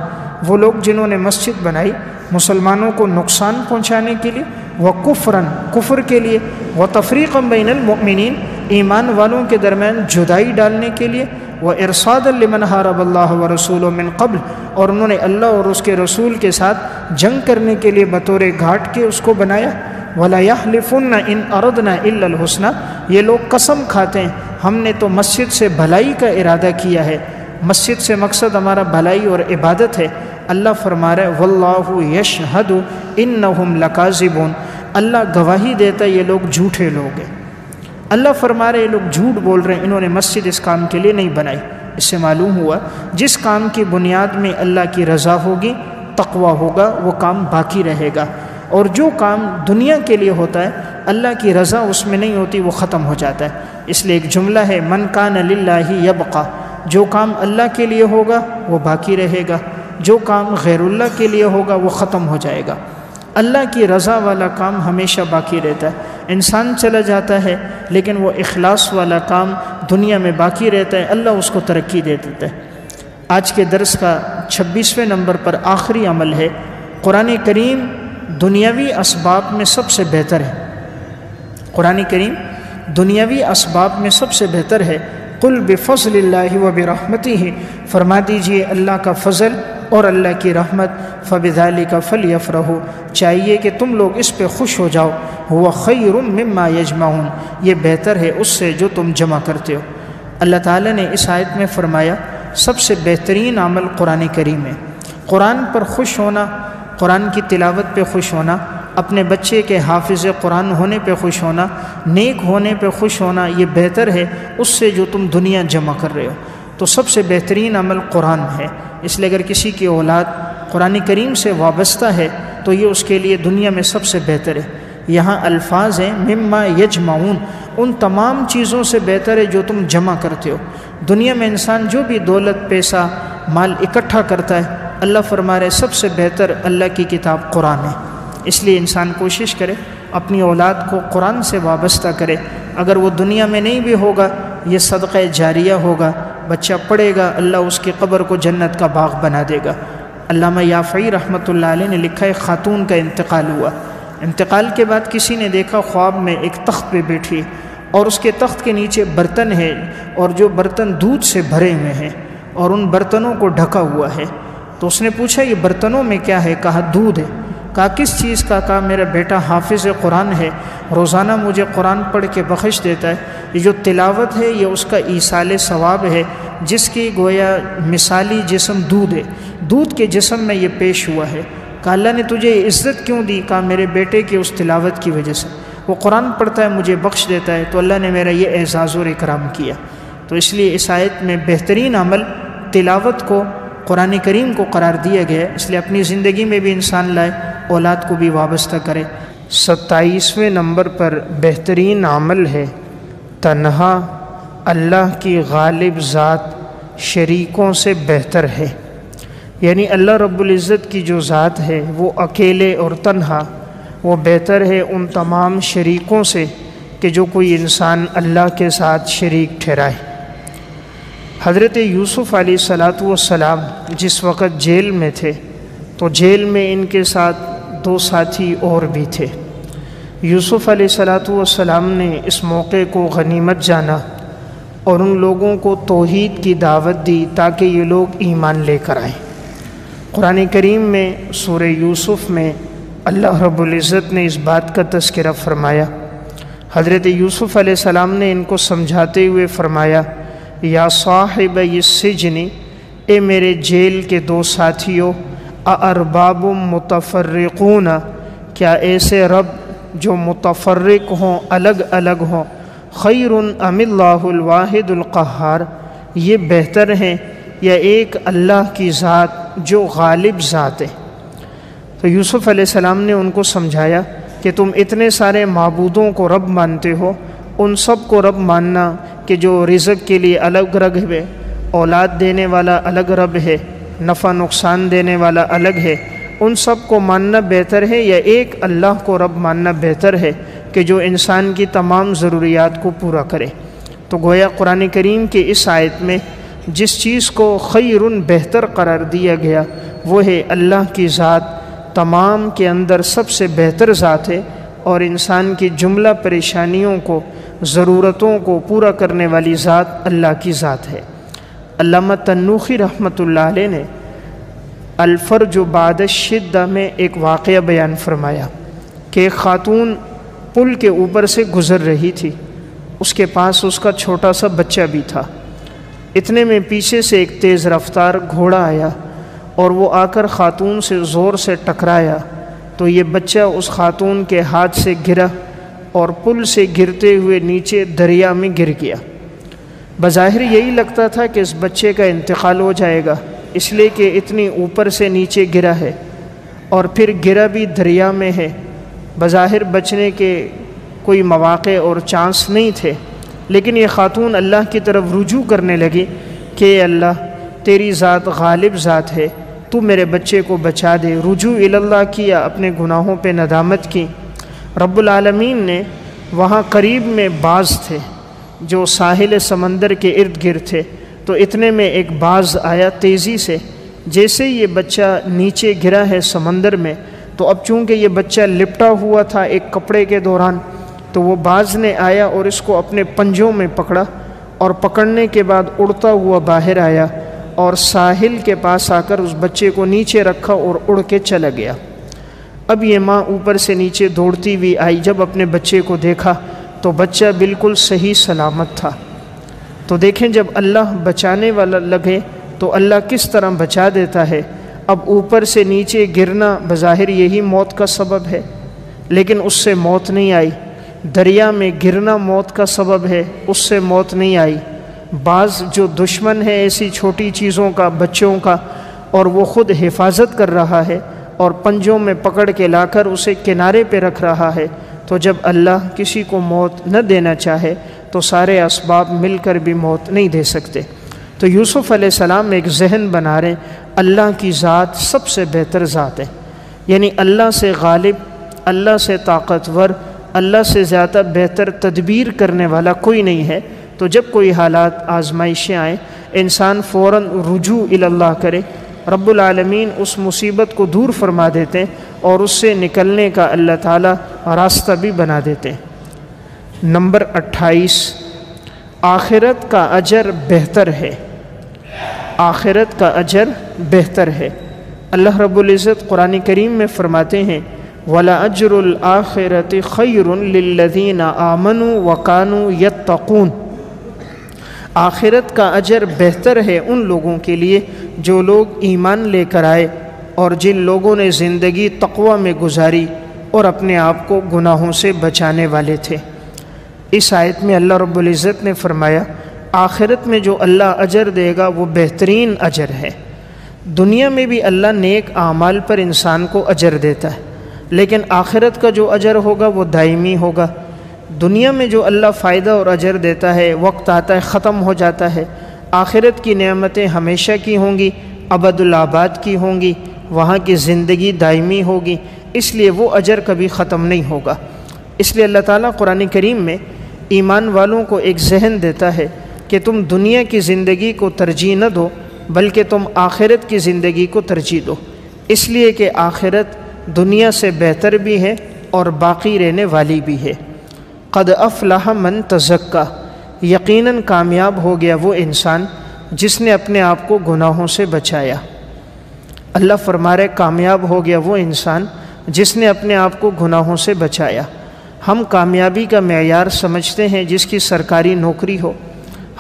وہ لوگ جنہوں نے مسجد بنائی مسلمانوں کو نقصان پہنچانے کے لیے، وکفرا، کفر کے لیے، وتفریقا بین المؤمنین، ایمان والوں کے درمیان جدائی ڈالنے کے لیے، وارصادا لمن حارب اللہ ورسولہ من قبل، اور انہوں نے اللہ اور اس کے رسول کے ساتھ جنگ کرنے کے لیے بطور گھاٹ کے اس کو بنایا۔ وَلَا يَحْلِفُنَّ إِنْ أَرَدْنَا إِلَّا الْحُسْنَى، یہ لوگ قسم کھاتے ہیں ہم نے تو مسجد سے بھلائی کا ارادہ کیا ہے، مسجد سے مقصد ہمارا بھلائی اور عبادت ہے۔ اللہ فرما رہا ہے وَاللَّهُ يَشْهَدُ إِنَّهُمْ لَكَاذِبُونَ، اللہ گواہی دیتا ہے یہ لوگ جھوٹے لوگ ہیں۔ اللہ فرما رہے یہ لوگ جھوٹ بول رہے ہیں، انہوں نے مسجد اس کام کے لیے نہیں بنائی۔ اس سے معلوم ہوا جس کام کی بنیاد میں اللہ کی رضا ہوگی، تقوی ہوگا، وہ کام باقی رہے گا، اور جو کام دنیا کے لیے ہوتا ہے اللہ کی رضا اس میں نہیں ہوتی، وہ ختم ہو جاتا ہے۔ اس لیے ایک جملہ ہے من کان للہ یبقى، جو کام اللہ کے لیے ہوگا وہ باقی رہے گا، جو کام غیر اللہ کے لیے ہوگا وہ ختم ہو جائے گا۔ اللہ کی رضا والا کام ہمیشہ باقی رہتا ہے، انسان چلا جاتا ہے لیکن وہ اخلاص والا کام دنیا میں باقی رہتا ہے، اللہ اس کو ترقی دے دیتا ہے۔ آج کے درس کا 26ویں نمبر پر آخری عمل ہے، قرآن کریم دنیاوی اسباب میں سب سے بہتر ہے۔ قرآن کریم دنیاوی اسباب میں سب سے بہتر ہے۔ قل بفضل اللہ وبرحمتہ، فرما دیجئے اللہ کا فضل اور اللہ کی رحمت، فبذالک فلیفرحوا، چاہیے کہ تم لوگ اس پہ خوش ہو جاؤ، هو خیر مما یجمعون، یہ بہتر ہے اس سے جو تم جمع کرتے ہو۔ اللہ تعالیٰ نے اس آیت میں فرمایا سب سے بہترین عمل قرآن کریم ہے۔ قرآن پر خوش ہونا، قرآن کی تلاوت پہ خوش ہونا، اپنے بچے کے حافظ قرآن ہونے پہ خوش ہونا، نیک ہونے پہ خوش ہونا، یہ بہتر ہے اس سے جو تم دنیا جمع کر رہے ہو۔ تو سب سے بہترین عمل قرآن ہے، اس لیے اگر کسی کی اولاد قرآن کریم سے وابستہ ہے تو یہ اس کے لیے دنیا میں سب سے بہتر ہے۔ یہاں الفاظ ہیں مما یجمعون، ان تمام چیزوں سے بہتر ہے جو تم جمع کرتے ہو۔ دنیا میں انسان جو بھی دولت، پیسہ، مال اکٹھا کرتا ہے، اللہ فرما رہے سب سے بہتر اللہ کی کتاب قرآن ہے۔ اس لیے انسان کوشش کرے اپنی اولاد کو قرآن سے وابستہ کرے، اگر وہ دنیا میں نہیں بھی ہوگا یہ صدقہ جاریہ ہوگا، بچہ پڑھے گا، اللہ اس کی قبر کو جنت کا باغ بنا دے گا۔ علامہ یافعی رحمۃ اللہ علیہ نے لکھا ہے خاتون کا انتقال ہوا، انتقال کے بعد کسی نے دیکھا خواب میں ایک تخت پہ بیٹھی اور اس کے تخت کے نیچے برتن ہے، اور جو برتن دودھ سے بھرے ہوئے ہیں اور ان برتنوں کو ڈھکا ہوا ہے۔ تو اس نے پوچھا یہ برتنوں میں کیا ہے؟ کہا دودھ ہے۔ کہا کس چیز کا؟ کہا میرا بیٹا حافظ قرآن ہے، روزانہ مجھے قرآن پڑھ کے بخش دیتا ہے، یہ جو تلاوت ہے یہ اس کا ایصال ثواب ہے، جس کی گویا مثالی جسم دودھ ہے، دودھ کے جسم میں یہ پیش ہوا ہے۔ کہا اللہ نے تجھے یہ عزت کیوں دی؟ کہا میرے بیٹے کی اس تلاوت کی وجہ سے، وہ قرآن پڑھتا ہے مجھے بخش دیتا ہے، تو اللہ نے میرا یہ اعزاز اور اکرام کیا۔ تو اس لیے اس آیت میں بہترین عمل تلاوت کو، قرآن کریم کو قرار دیا گیا ہے، اس لیے اپنی زندگی میں بھی انسان لائے، اولاد کو بھی وابستہ کرے۔ 27ویں نمبر پر بہترین عمل ہے تنہا اللہ کی غالب ذات شریکوں سے بہتر ہے، یعنی اللہ رب العزت کی جو ذات ہے وہ اکیلے اور تنہا، وہ بہتر ہے ان تمام شریکوں سے کہ جو کوئی انسان اللہ کے ساتھ شریک ٹھہرائے۔ حضرت یوسف علیہ السلام جس وقت جیل میں تھے تو جیل میں ان کے ساتھ 2 ساتھی اور بھی تھے۔ یوسف علیہ السلام نے اس موقع کو غنیمت جانا اور ان لوگوں کو توحید کی دعوت دی تاکہ یہ لوگ ایمان لے کر آئیں۔ قرآن کریم میں سورہ یوسف میں اللہ رب العزت نے اس بات کا تذکرہ فرمایا۔ حضرت یوسف علیہ السلام نے ان کو سمجھاتے ہوئے فرمایا یا صاحب السجن، اے میرے جیل کے 2 ساتھیوں، اارباب متفرقون، کیا ایسے رب جو متفرق ہوں، الگ الگ ہوں، خیر ام اللہ الواحد القہار، یہ بہتر ہیں یا ایک اللہ کی ذات جو غالب ذات ہے۔ تو یوسف علیہ السلام نے ان کو سمجھایا کہ تم اتنے سارے معبودوں کو رب مانتے ہو، ان سب کو رب ماننا کہ جو رزق کے لیے الگ رب ہے، اولاد دینے والا الگ رب ہے، نفع نقصان دینے والا الگ ہے، ان سب کو ماننا بہتر ہے یا ایک اللہ کو رب ماننا بہتر ہے کہ جو انسان کی تمام ضروریات کو پورا کرے۔ تو گویا قرآن کریم کے اس آیت میں جس چیز کو خیر بہتر قرار دیا گیا وہ ہے اللہ کی ذات تمام کے اندر سب سے بہتر ذات ہے، اور انسان کی جملہ پریشانیوں کو، ضرورتوں کو پورا کرنے والی ذات اللہ کی ذات ہے۔ علامہ تنوخی رحمۃ اللہ علیہ نے الفرج بعد الشدہ میں ایک واقعہ بیان فرمایا کہ ایک خاتون پل کے اوپر سے گزر رہی تھی، اس کے پاس اس کا چھوٹا سا بچہ بھی تھا۔ اتنے میں پیچھے سے ایک تیز رفتار گھوڑا آیا اور وہ آ کر خاتون سے زور سے ٹکرایا، تو یہ بچہ اس خاتون کے ہاتھ سے گرا اور پل سے گرتے ہوئے نیچے دریا میں گر گیا۔ بظاہر یہی لگتا تھا کہ اس بچے کا انتقال ہو جائے گا، اس لیے کہ اتنی اوپر سے نیچے گرا ہے اور پھر گرا بھی دریا میں ہے، بظاہر بچنے کے کوئی مواقع اور چانس نہیں تھے۔ لیکن یہ خاتون اللہ کی طرف رجوع کرنے لگی کہ اے اللہ تیری ذات غالب ذات ہے، تو میرے بچے کو بچا دے۔ رجوع اللہ کیا، اپنے گناہوں پہ ندامت کی۔ رب العالمین نے وہاں قریب میں باز تھے جو ساحل سمندر کے ارد گرد تھے، تو اتنے میں ایک باز آیا تیزی سے، جیسے یہ بچہ نیچے گرا ہے سمندر میں، تو اب چونکہ یہ بچہ لپٹا ہوا تھا ایک کپڑے کے دوران، تو وہ باز نے آیا اور اس کو اپنے پنجوں میں پکڑا، اور پکڑنے کے بعد اڑتا ہوا باہر آیا اور ساحل کے پاس آ کر اس بچے کو نیچے رکھا اور اڑ کے چلا گیا۔ اب یہ ماں اوپر سے نیچے دوڑتی ہوئی آئی، جب اپنے بچے کو دیکھا تو بچہ بالکل صحیح سلامت تھا۔ تو دیکھیں جب اللہ بچانے والا لگے تو اللہ کس طرح بچا دیتا ہے۔ اب اوپر سے نیچے گرنا بظاہر یہی موت کا سبب ہے، لیکن اس سے موت نہیں آئی۔ دریا میں گرنا موت کا سبب ہے، اس سے موت نہیں آئی۔ بعض جو دشمن ہے ایسی چھوٹی چیزوں کا، بچوں کا، اور وہ خود حفاظت کر رہا ہے اور پنجوں میں پکڑ کے لا کر اسے کنارے پہ رکھ رہا ہے، تو جب اللہ کسی کو موت نہ دینا چاہے تو سارے اسباب مل کر بھی موت نہیں دے سکتے۔ تو یوسف علیہ السلام ایک ذہن بنا رہے، اللہ کی ذات سب سے بہتر ذات ہے، یعنی اللہ سے غالب، اللہ سے طاقتور، اللہ سے زیادہ بہتر تدبیر کرنے والا کوئی نہیں ہے۔ تو جب کوئی حالات، آزمائشیں آئیں، انسان فوراً رجوع اللہ کرے، رب العالمین اس مصیبت کو دور فرما دیتے ہیں اور اس سے نکلنے کا اللہ تعالیٰ راستہ بھی بنا دیتے ہیں۔ نمبر 28، آخرت کا اجر بہتر ہے۔ آخرت کا اجر بہتر ہے۔ اللہ رب العزت قرآن کریم میں فرماتے ہیں وَلَأَجْرُ الْآخِرَةِ خَيْرٌ لِلَّذِينَ آمَنُوا وَكَانُوا يَتَّقُونَ۔ آخرت کا اجر بہتر ہے ان لوگوں کے لیے جو لوگ ایمان لے کر آئے اور جن لوگوں نے زندگی تقوی میں گزاری اور اپنے آپ کو گناہوں سے بچانے والے تھے۔ اس آیت میں اللہ رب العزت نے فرمایا آخرت میں جو اللہ اجر دے گا وہ بہترین اجر ہے۔ دنیا میں بھی اللہ نیک اعمال پر انسان کو اجر دیتا ہے، لیکن آخرت کا جو اجر ہوگا وہ دائمی ہوگا۔ دنیا میں جو اللہ فائدہ اور اجر دیتا ہے وقت آتا ہے ختم ہو جاتا ہے، آخرت کی نعمتیں ہمیشہ کی ہوں گی، ابد الآباد کی ہوں گی، وہاں کی زندگی دائمی ہوگی، اس لیے وہ اجر کبھی ختم نہیں ہوگا۔ اس لیے اللہ تعالیٰ قرآن کریم میں ایمان والوں کو ایک ذہن دیتا ہے کہ تم دنیا کی زندگی کو ترجیح نہ دو بلکہ تم آخرت کی زندگی کو ترجیح دو، اس لیے کہ آخرت دنیا سے بہتر بھی ہے اور باقی رہنے والی بھی ہے۔ قد افلح من تزکا، یقیناً کامیاب ہو گیا وہ انسان جس نے اپنے آپ کو گناہوں سے بچایا۔ اللہ فرما رہے کامیاب ہو گیا وہ انسان جس نے اپنے آپ کو گناہوں سے بچایا۔ ہم کامیابی کا معیار سمجھتے ہیں جس کی سرکاری نوکری ہو،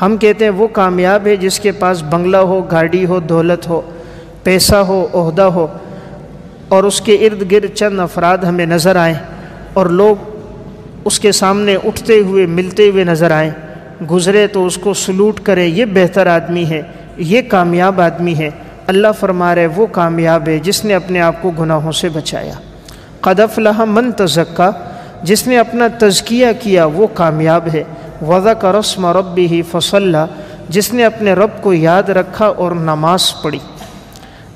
ہم کہتے ہیں وہ کامیاب ہے جس کے پاس بنگلہ ہو، گاڑی ہو، دولت ہو، پیسہ ہو، عہدہ ہو، اور اس کے ارد گرد چند افراد ہمیں نظر آئیں اور لوگ اس کے سامنے اٹھتے ہوئے ملتے ہوئے نظر آئیں، گزرے تو اس کو سلوٹ کرے، یہ بہتر آدمی ہے، یہ کامیاب آدمی ہے۔ اللہ فرما رہے وہ کامیاب ہے جس نے اپنے آپ کو گناہوں سے بچایا۔ قد افلح من تزکا، جس نے اپنا تزکیہ کیا وہ کامیاب ہے۔ وذکر اسم ربہ فصلی، جس نے اپنے رب کو یاد رکھا اور نماز پڑھی۔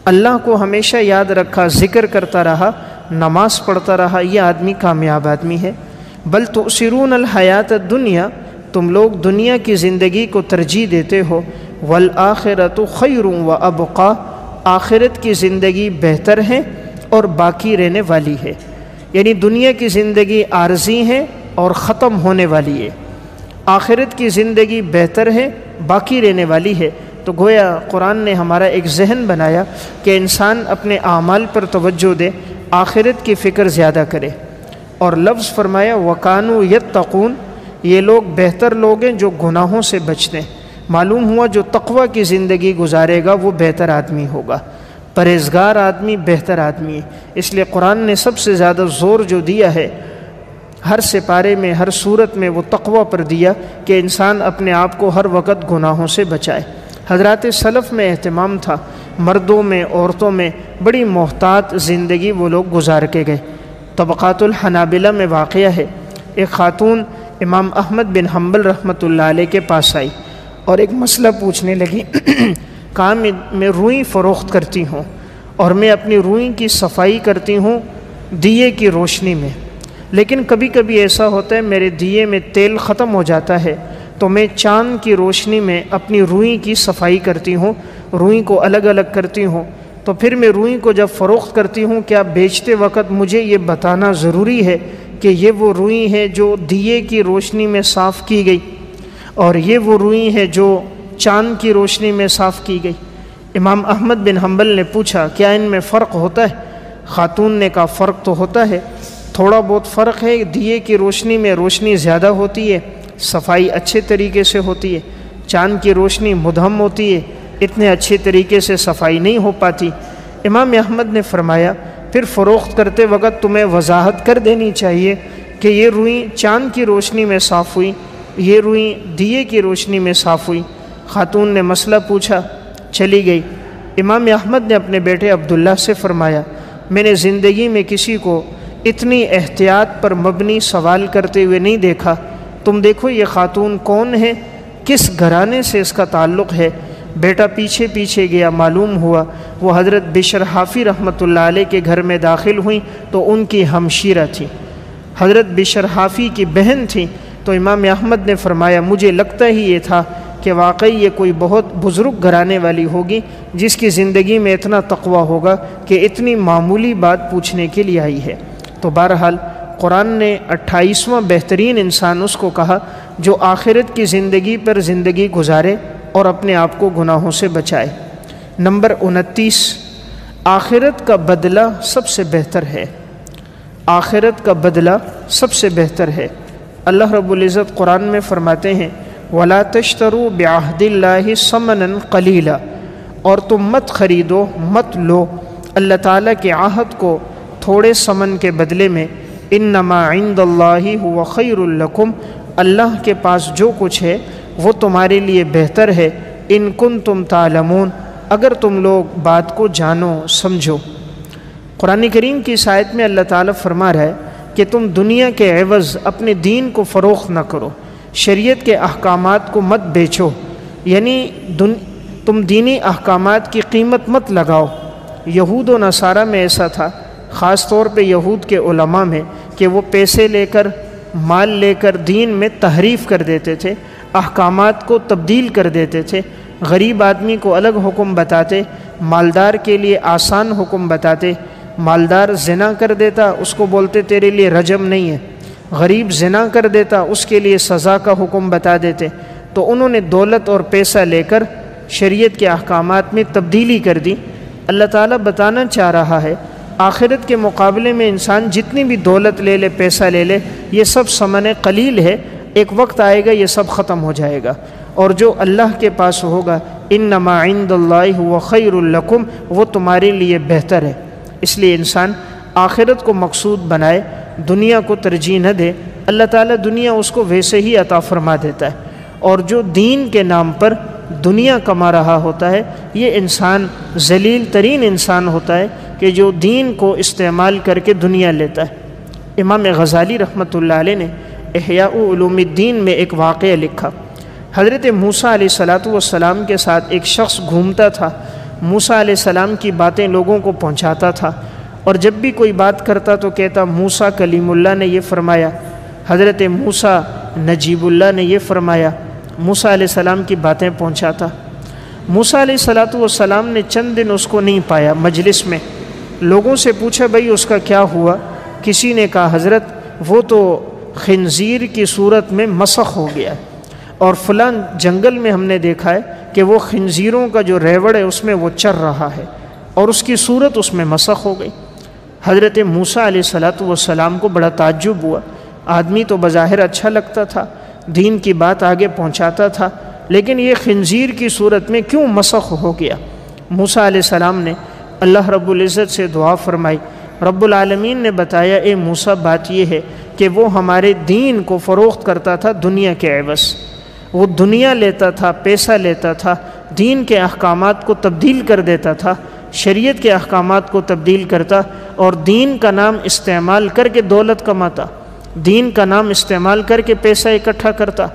اللہ کو ہمیشہ یاد رکھا، ذکر کرتا رہا، نماز پڑھتا رہا، یہ آدمی کامیاب آدمی ہے۔ بل تؤثرون الحیات الدنیا، تم لوگ دنیا کی زندگی کو ترجیح دیتے ہو۔ والآخرۃ خیر وابقی، آخرت کی زندگی بہتر ہے اور باقی رہنے والی ہے۔ یعنی دنیا کی زندگی عارضی ہے اور ختم ہونے والی ہے، آخرت کی زندگی بہتر ہے، باقی رہنے والی ہے۔ تو گویا قرآن نے ہمارا ایک ذہن بنایا کہ انسان اپنے اعمال پر توجہ دے، آخرت کی فکر زیادہ کرے۔ اور لفظ فرمایا وَكَانُوا يَتَّقُونَ، یہ لوگ بہتر لوگ ہیں جو گناہوں سے بچتے ہیں۔ معلوم ہوا جو تقوی کی زندگی گزارے گا وہ بہتر آدمی ہوگا، پرہیزگار آدمی بہتر آدمی ہے۔ اس لیے قرآن نے سب سے زیادہ زور جو دیا ہے ہر سپارے میں، ہر صورت میں، وہ تقوی پر دیا کہ انسان اپنے آپ کو ہر وقت گناہوں سے بچائے۔ حضرات سلف میں اہتمام تھا، مردوں میں عورتوں میں بڑی محتاط زندگی وہ لوگ گزار کے گئے۔ طبقات الحنابلہ میں واقعہ ہے، ایک خاتون امام احمد بن حنبل رحمۃ اللہ علیہ کے پاس آئی اور ایک مسئلہ پوچھنے لگی۔ کہا میں روئی فروخت کرتی ہوں اور میں اپنی روئی کی صفائی کرتی ہوں دیے کی روشنی میں، لیکن کبھی کبھی ایسا ہوتا ہے میرے دیے میں تیل ختم ہو جاتا ہے تو میں چاند کی روشنی میں اپنی روئی کی صفائی کرتی ہوں، روئی کو الگ الگ کرتی ہوں، تو پھر میں روئی کو جب فروخت کرتی ہوں کیا بیچتے وقت مجھے یہ بتانا ضروری ہے کہ یہ وہ روئی ہے جو دیے کی روشنی میں صاف کی گئی اور یہ وہ روئی ہے جو چاند کی روشنی میں صاف کی گئی؟ امام احمد بن حنبل نے پوچھا کیا ان میں فرق ہوتا ہے؟ خاتون نے کہا فرق تو ہوتا ہے، تھوڑا بہت فرق ہے، دیے کی روشنی میں روشنی زیادہ ہوتی ہے، صفائی اچھے طریقے سے ہوتی ہے، چاند کی روشنی مدھم ہوتی ہے، اتنے اچھے طریقے سے صفائی نہیں ہو پاتی۔ امام احمد نے فرمایا پھر فروخت کرتے وقت تمہیں وضاحت کر دینی چاہیے کہ یہ روئی چاند کی روشنی میں صاف ہوئی، یہ روئی دیے کی روشنی میں صاف ہوئی۔ خاتون نے مسئلہ پوچھا، چلی گئی۔ امام احمد نے اپنے بیٹے عبداللہ سے فرمایا میں نے زندگی میں کسی کو اتنی احتیاط پر مبنی سوال کرتے ہوئے نہیں دیکھا، تم دیکھو یہ خاتون کون ہے، کس گھرانے سے اس کا تعلق ہے۔ بیٹا پیچھے پیچھے گیا، معلوم ہوا وہ حضرت بشر حافی رحمۃ اللہ علیہ کے گھر میں داخل ہوئیں تو ان کی ہمشیرہ تھی، حضرت بشر حافی کی بہن تھی۔ تو امام احمد نے فرمایا مجھے لگتا ہی یہ تھا کہ واقعی یہ کوئی بہت بزرگ گھرانے والی ہوگی جس کی زندگی میں اتنا تقویٰ ہوگا کہ اتنی معمولی بات پوچھنے کے لیے آئی ہے۔ تو بہرحال قرآن نے 28واں بہترین انسان اس کو کہا جو آخرت کی زندگی پر زندگی گزارے اور اپنے آپ کو گناہوں سے بچائے۔ نمبر 29، آخرت کا بدلہ سب سے بہتر ہے، آخرت کا بدلہ سب سے بہتر ہے۔ اللہ رب العزت قرآن میں فرماتے ہیں وَلَا تَشْتَرُوا بِعَهْدِ اللَّهِ ثَمَنًا قَلِيلًا، اور تم مت خریدو، مت لو اللہ تعالیٰ کے عہد کو تھوڑے ثمن کے بدلے میں۔ انما عند اللہ هو خیر لکم، اللہ کے پاس جو کچھ ہے وہ تمہارے لیے بہتر ہے۔ ان کنتم تعلمون، اگر تم لوگ بات کو جانو سمجھو۔ قرآن کریم کی اس آیت میں اللہ تعالیٰ فرما رہا ہے کہ تم دنیا کے عوض اپنے دین کو فروخت نہ کرو، شریعت کے احکامات کو مت بیچو، یعنی تم دینی احکامات کی قیمت مت لگاؤ۔ یہود و نصارہ میں ایسا تھا، خاص طور پہ یہود کے علماء میں، کہ وہ پیسے لے کر، مال لے کر دین میں تحریف کر دیتے تھے، احکامات کو تبدیل کر دیتے تھے، غریب آدمی کو الگ حکم بتاتے، مالدار کے لیے آسان حکم بتاتے۔ مالدار زنا کر دیتا اس کو بولتے تیرے لیے رجم نہیں ہے، غریب زنا کر دیتا اس کے لیے سزا کا حکم بتا دیتے۔ تو انہوں نے دولت اور پیسہ لے کر شریعت کے احکامات میں تبدیلی کر دی۔ اللہ تعالیٰ بتانا چاہ رہا ہے آخرت کے مقابلے میں انسان جتنی بھی دولت لے لے، پیسہ لے لے، یہ سب ثمن قلیل ہے، ایک وقت آئے گا یہ سب ختم ہو جائے گا، اور جو اللہ کے پاس ہوگا انما عند اللہ هو خیر لکم، وہ تمہارے لیے بہتر ہے۔ اس لیے انسان آخرت کو مقصود بنائے، دنیا کو ترجیح نہ دے، اللہ تعالیٰ دنیا اس کو ویسے ہی عطا فرما دیتا ہے۔ اور جو دین کے نام پر دنیا کما رہا ہوتا ہے، یہ انسان ذلیل ترین انسان ہوتا ہے کہ جو دین کو استعمال کر کے دنیا لیتا ہے۔ امام غزالی رحمۃ اللہ علیہ نے احیاء علوم الدین میں ایک واقعہ لکھا۔ حضرت موسیٰ علیہ السلام کے ساتھ ایک شخص گھومتا تھا، موسیٰ علیہ السلام کی باتیں لوگوں کو پہنچاتا تھا، اور جب بھی کوئی بات کرتا تو کہتا موسیٰ کلیم اللہ نے یہ فرمایا، حضرت موسیٰ نجیب اللہ نے یہ فرمایا، موسیٰ علیہ السلام کی باتیں پہنچاتا۔ موسیٰ علیہ السلام نے چند دن اس کو نہیں پایا مجلس میں، لوگوں سے پوچھا بھائی اس کا کیا ہوا؟ کسی نے کہا حضرت وہ تو خنزیر کی صورت میں مسخ ہو گیا، اور فلاں جنگل میں ہم نے دیکھا ہے کہ وہ خنزیروں کا جو ریوڑ ہے اس میں وہ چر رہا ہے، اور اس کی صورت اس میں مسخ ہو گئی۔ حضرت موسیٰ علیہ السلام کو بڑا تعجب ہوا، آدمی تو بظاہر اچھا لگتا تھا، دین کی بات آگے پہنچاتا تھا، لیکن یہ خنزیر کی صورت میں کیوں مسخ ہو گیا؟ موسیٰ علیہ السلام نے اللہ رب العزت سے دعا فرمائی، رب العالمین نے بتایا اے موسیٰ بات یہ ہے کہ وہ ہمارے دین کو فروخت کرتا تھا دنیا کے عوض، وہ دنیا لیتا تھا، پیسہ لیتا تھا، دین کے احکامات کو تبدیل کر دیتا تھا، شریعت کے احکامات کو تبدیل کرتا، اور دین کا نام استعمال کر کے دولت کماتا، دین کا نام استعمال کر کے پیسہ اکٹھا کرتا،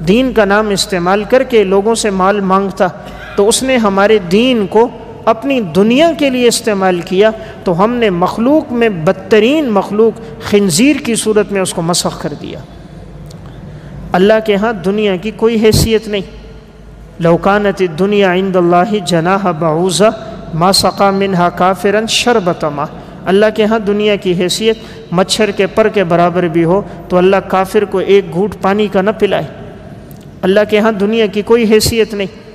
دین کا نام استعمال کر کے لوگوں سے مال مانگتا۔ تو اس نے ہمارے دین کو اپنی دنیا کے لیے استعمال کیا، تو ہم نے مخلوق میں بدترین مخلوق خنزیر کی صورت میں اس کو مسخ کر دیا۔ اللہ کے ہاں دنیا کی کوئی حیثیت نہیں۔ لو کانت الدنیا عند اللہ جناح بعوضہ ما سقا منہا کافرا شربۃ ماء، اللہ کے ہاں دنیا کی حیثیت مچھر کے پر کے برابر بھی ہو تو اللہ کافر کو ایک گھونٹ پانی کا نہ پلائے۔ اللہ کے ہاں دنیا کی کوئی حیثیت نہیں۔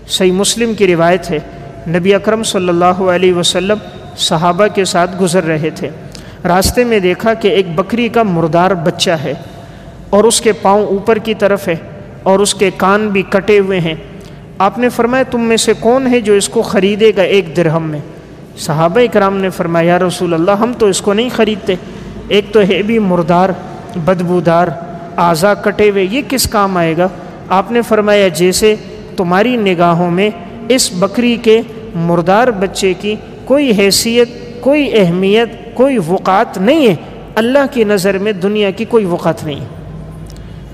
صحیح مسلم کی روایت ہے، نبی اکرم صلی اللہ علیہ وسلم صحابہ کے ساتھ گزر رہے تھے، راستے میں دیکھا کہ ایک بکری کا مردار بچہ ہے، اور اس کے پاؤں اوپر کی طرف ہے، اور اس کے کان بھی کٹے ہوئے ہیں۔ آپ نے فرمایا تم میں سے کون ہے جو اس کو خریدے گا 1 درہم میں؟ صحابہ اکرام نے فرمایا یا رسول اللہ ہم تو اس کو نہیں خریدتے، ایک تو ہے بھی مردار، بدبودار، اعضاء کٹے ہوئے، یہ کس کام آئے گا؟ آپ نے فرمایا جیسے تمہاری نگاہوں میں اس بکری کے مردار بچے کی کوئی حیثیت، کوئی اہمیت، کوئی وقعت نہیں ہے، اللہ کی نظر میں دنیا کی کوئی وقعت نہیں ہے۔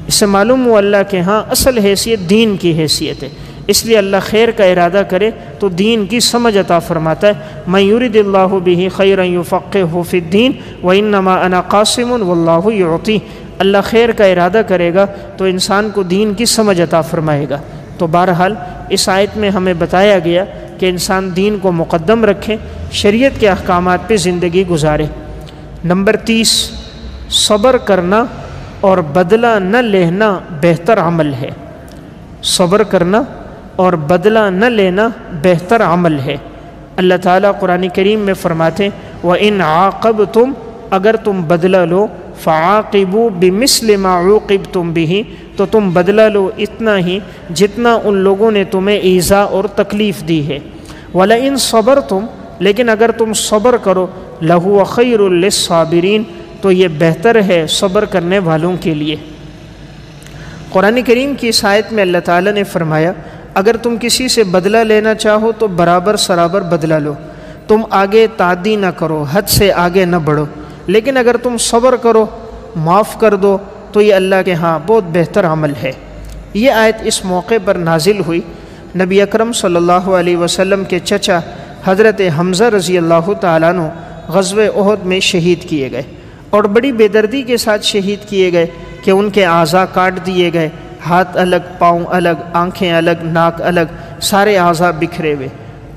اس سے معلوم ہوا اللہ کے ہاں اصل حیثیت دین کی حیثیت ہے، اس لیے اللہ خیر کا ارادہ کرے تو دین کی سمجھ عطا فرماتا ہے۔ من یرد اللہ بہ خیرا یفقہہ فی الدین وانما انا قاسم واللہ یعطی، اللہ خیر کا ارادہ کرے گا تو انسان کو دین کی سمجھ عطا فرمائے گا۔ تو بہرحال اس آیت میں ہمیں بتایا گیا کہ انسان دین کو مقدم رکھے، شریعت کے احکامات پہ زندگی گزارے۔ نمبر 30، صبر کرنا اور بدلہ نہ لینا بہتر عمل ہے۔ صبر کرنا اور بدلہ نہ لینا بہتر عمل ہے۔ اللہ تعالیٰ قرآن کریم میں فرماتے ہیں وَإِنْ عَاقَبْتُمْ، اگر تم بدلہ لو، فَعَاقِبُوا بِمِثْلِ مَا عُوقِبْتُمْ بِهِ، تو تم بدلہ لو اتنا ہی جتنا ان لوگوں نے تمہیں ایذا اور تکلیف دی ہے۔ وَلَئِنْ صَبَرْتُمْ، لیکن اگر تم صبر کرو، لَهُوَ خَيْرٌ لِلصَّابِرِينَ، تو یہ بہتر ہے صبر کرنے والوں کے لیے۔ قرآن کریم کی اس آیت میں اللہ تعالیٰ نے فرمایا اگر تم کسی سے بدلہ لینا چاہو تو برابر سرابر بدلہ لو، تم آگے تعدی نہ کرو، حد سے آگے نہ بڑھو، لیکن اگر تم صبر کرو، معاف کر دو، تو یہ اللہ کے ہاں بہت بہتر عمل ہے۔ یہ آیت اس موقع پر نازل ہوئی، نبی اکرم صلی اللہ علیہ وسلم کے چچا حضرت حمزہ رضی اللہ تعالیٰ عنہ غزوہ احد میں شہید کیے گئے، اور بڑی بے دردی کے ساتھ شہید کیے گئے کہ ان کے اعضاء کاٹ دیے گئے، ہاتھ الگ، پاؤں الگ، آنکھیں الگ، ناک الگ، سارے اعضاء بکھرے ہوئے۔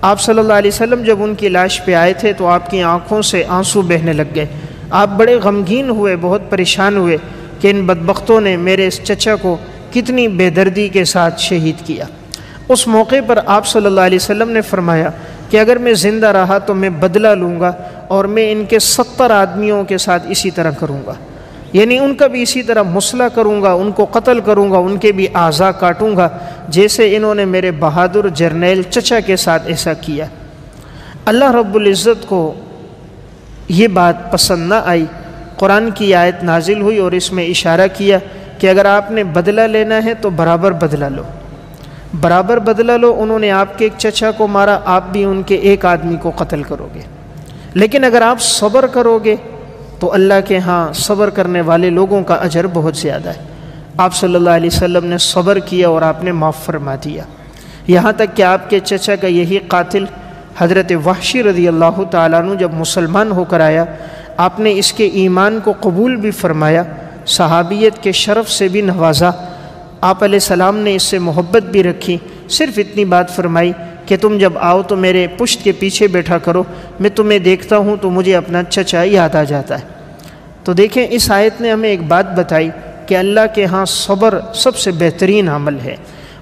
آپ صلی اللہ علیہ وسلم جب ان کی لاش پہ آئے تھے تو آپ کی آنکھوں سے آنسو بہنے لگ گئے، آپ بڑے غمگین ہوئے، بہت پریشان ہوئے کہ ان بدبختوں نے میرے اس چچا کو کتنی بے دردی کے ساتھ شہید کیا۔ اس موقع پر آپ صلی اللہ علیہ وسلم نے فرمایا کہ اگر میں زندہ رہا تو میں بدلہ لوں گا، اور میں ان کے 70 آدمیوں کے ساتھ اسی طرح کروں گا، یعنی ان کا بھی اسی طرح مسئلہ کروں گا، ان کو قتل کروں گا، ان کے بھی اعضاء کاٹوں گا، جیسے انہوں نے میرے بہادر جرنیل چچا کے ساتھ ایسا کیا۔ اللہ رب العزت کو یہ بات پسند نہ آئی۔ قرآن کی آیت نازل ہوئی اور اس میں اشارہ کیا کہ اگر آپ نے بدلہ لینا ہے تو برابر بدلہ لو، برابر بدلہ لو۔ انہوں نے آپ کے ایک چچا کو مارا، آپ بھی ان کے ایک آدمی کو قتل کرو گے، لیکن اگر آپ صبر کرو گے تو اللہ کے ہاں صبر کرنے والے لوگوں کا اجر بہت زیادہ ہے۔ آپ صلی اللہ علیہ وسلم نے صبر کیا اور آپ نے معاف فرما دیا، یہاں تک کہ آپ کے چچا کا یہی قاتل حضرت وحشی رضی اللہ تعالیٰ عنہ جب مسلمان ہو کر آیا، آپ نے اس کے ایمان کو قبول بھی فرمایا، صحابیت کے شرف سے بھی نوازا۔ آپ علیہ السلام نے اس سے محبت بھی رکھی، صرف اتنی بات فرمائی کہ تم جب آؤ تو میرے پشت کے پیچھے بیٹھا کرو، میں تمہیں دیکھتا ہوں تو مجھے اپنا چچا یاد آ جاتا ہے۔ تو دیکھیں اس آیت نے ہمیں ایک بات بتائی کہ اللہ کے ہاں صبر سب سے بہترین عمل ہے۔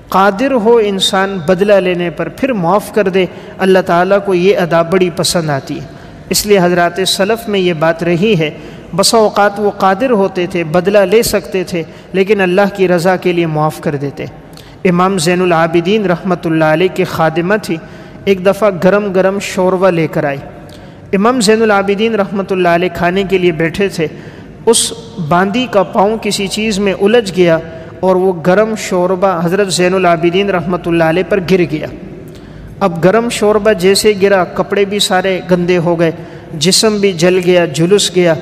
قادر ہو انسان بدلہ لینے پر پھر معاف کر دے، اللہ تعالیٰ کو یہ ادا بڑی پسند آتی ہے۔ اس لیے حضرات سلف میں یہ بات رہی ہے، بسا اوقات وہ قادر ہوتے تھے، بدلہ لے سکتے تھے، لیکن اللہ کی رضا کے لیے معاف کر دیتے۔ امام زین العابدین رحمۃ اللہ علیہ کے خادمہ تھی، ایک دفعہ گرم گرم شوربہ لے کر آئی۔ امام زین العابدین رحمۃ اللہ علیہ کھانے کے لیے بیٹھے تھے، اس باندی کا پاؤں کسی چیز میں الجھ گیا اور وہ گرم شوربہ حضرت زین العابدین رحمۃ اللہ علیہ پر گر گیا۔ اب گرم شوربہ جیسے گرا، کپڑے بھی سارے گندے ہو گئے، جسم بھی جل گیا، جھلس گیا۔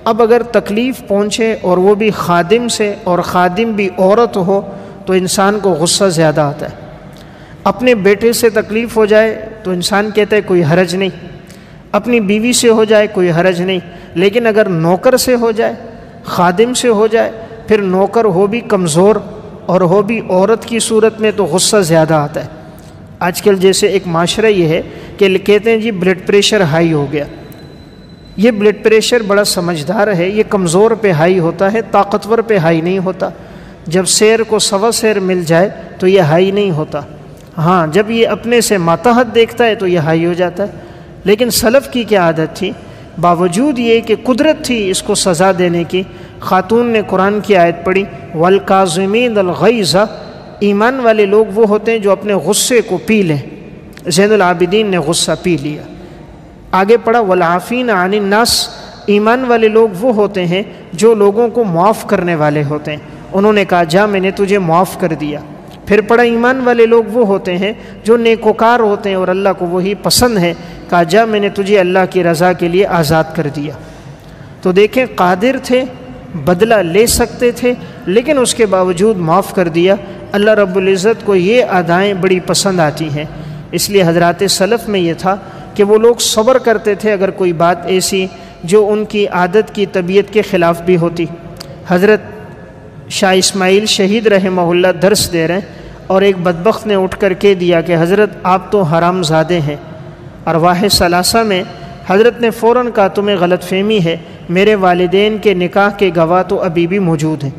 اب اگر تکلیف پہنچے اور وہ بھی خادم سے، اور خادم بھی عورت ہو، تو انسان کو غصہ زیادہ آتا ہے۔ اپنے بیٹے سے تکلیف ہو جائے تو انسان کہتا ہے کوئی حرج نہیں، اپنی بیوی سے ہو جائے کوئی حرج نہیں، لیکن اگر نوکر سے ہو جائے، خادم سے ہو جائے، پھر نوکر ہو بھی کمزور اور ہو بھی عورت کی صورت میں، تو غصہ زیادہ آتا ہے۔ آج کل جیسے ایک معاشرہ یہ ہے کہ کہتے ہیں جی بلڈ پریشر ہائی ہو گیا۔ یہ بلڈ پریشر بڑا سمجھدار ہے، یہ کمزور پہ ہائی ہوتا ہے، طاقتور پہ ہائی نہیں ہوتا۔ جب سیر کو سوا سیر مل جائے تو یہ ہائی نہیں ہوتا، ہاں جب یہ اپنے سے ماتحت دیکھتا ہے تو یہ ہائی ہو جاتا ہے۔ لیکن سلف کی کیا عادت تھی، باوجود یہ کہ قدرت تھی اس کو سزا دینے کی، خاتون نے قرآن کی آیت پڑھی وَالْكَاظِمِينَ الْغَيْظَ، ایمان والے لوگ وہ ہوتے ہیں جو اپنے غصے کو پی لیں۔ زین العابدین نے غصہ پی لیا۔ آگے پڑھا وَالْعَافِينَ عَنِ النَّاسِ، ایمان والے لوگ وہ ہوتے ہیں جو لوگوں کو معاف کرنے والے ہوتے ہیں۔ انہوں نے کہا جا میں نے تجھے معاف کر دیا۔ پھر پڑھا ایمان والے لوگ وہ ہوتے ہیں جو نیکوکار ہوتے ہیں اور اللہ کو وہی پسند ہے، کہا جا میں نے تجھے اللہ کی رضا کے لیے آزاد کر دیا۔ تو دیکھیں قادر تھے، بدلہ لے سکتے تھے، لیکن اس کے باوجود معاف کر دیا۔ اللہ رب العزت کو یہ ادائیں بڑی پسند آتی ہیں، اس لیے حضرات سلف میں یہ تھا کہ وہ لوگ صبر کرتے تھے اگر کوئی بات ایسی جو ان کی عادت کی طبیعت کے خلاف بھی ہوتی۔ حضرت شاہ اسماعیل شہید رحمہ اللہ درس دے رہے ہیں اور ایک بدبخت نے اٹھ کر کہہ دیا کہ حضرت آپ تو حرام زادے ہیں۔ ارواح ثلاثہ میں حضرت نے فوراً کہا تمہیں غلط فہمی ہے، میرے والدین کے نکاح کے گواہ تو ابھی بھی موجود ہیں۔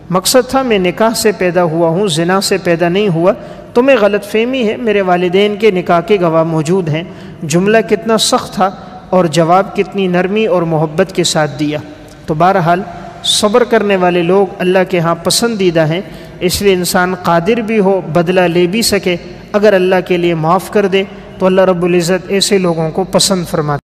مقصد تھا میں نکاح سے پیدا ہوا ہوں، زنا سے پیدا نہیں ہوا، تمہیں غلط فہمی ہے، میرے والدین کے نکاح کے گواہ موجود ہیں۔ جملہ کتنا سخت تھا اور جواب کتنی نرمی اور محبت کے ساتھ دیا۔ تو بہرحال صبر کرنے والے لوگ اللہ کے ہاں پسندیدہ ہیں، اس لیے انسان قادر بھی ہو، بدلہ لے بھی سکے، اگر اللہ کے لیے معاف کر دے تو اللہ رب العزت ایسے لوگوں کو پسند فرماتا ہے۔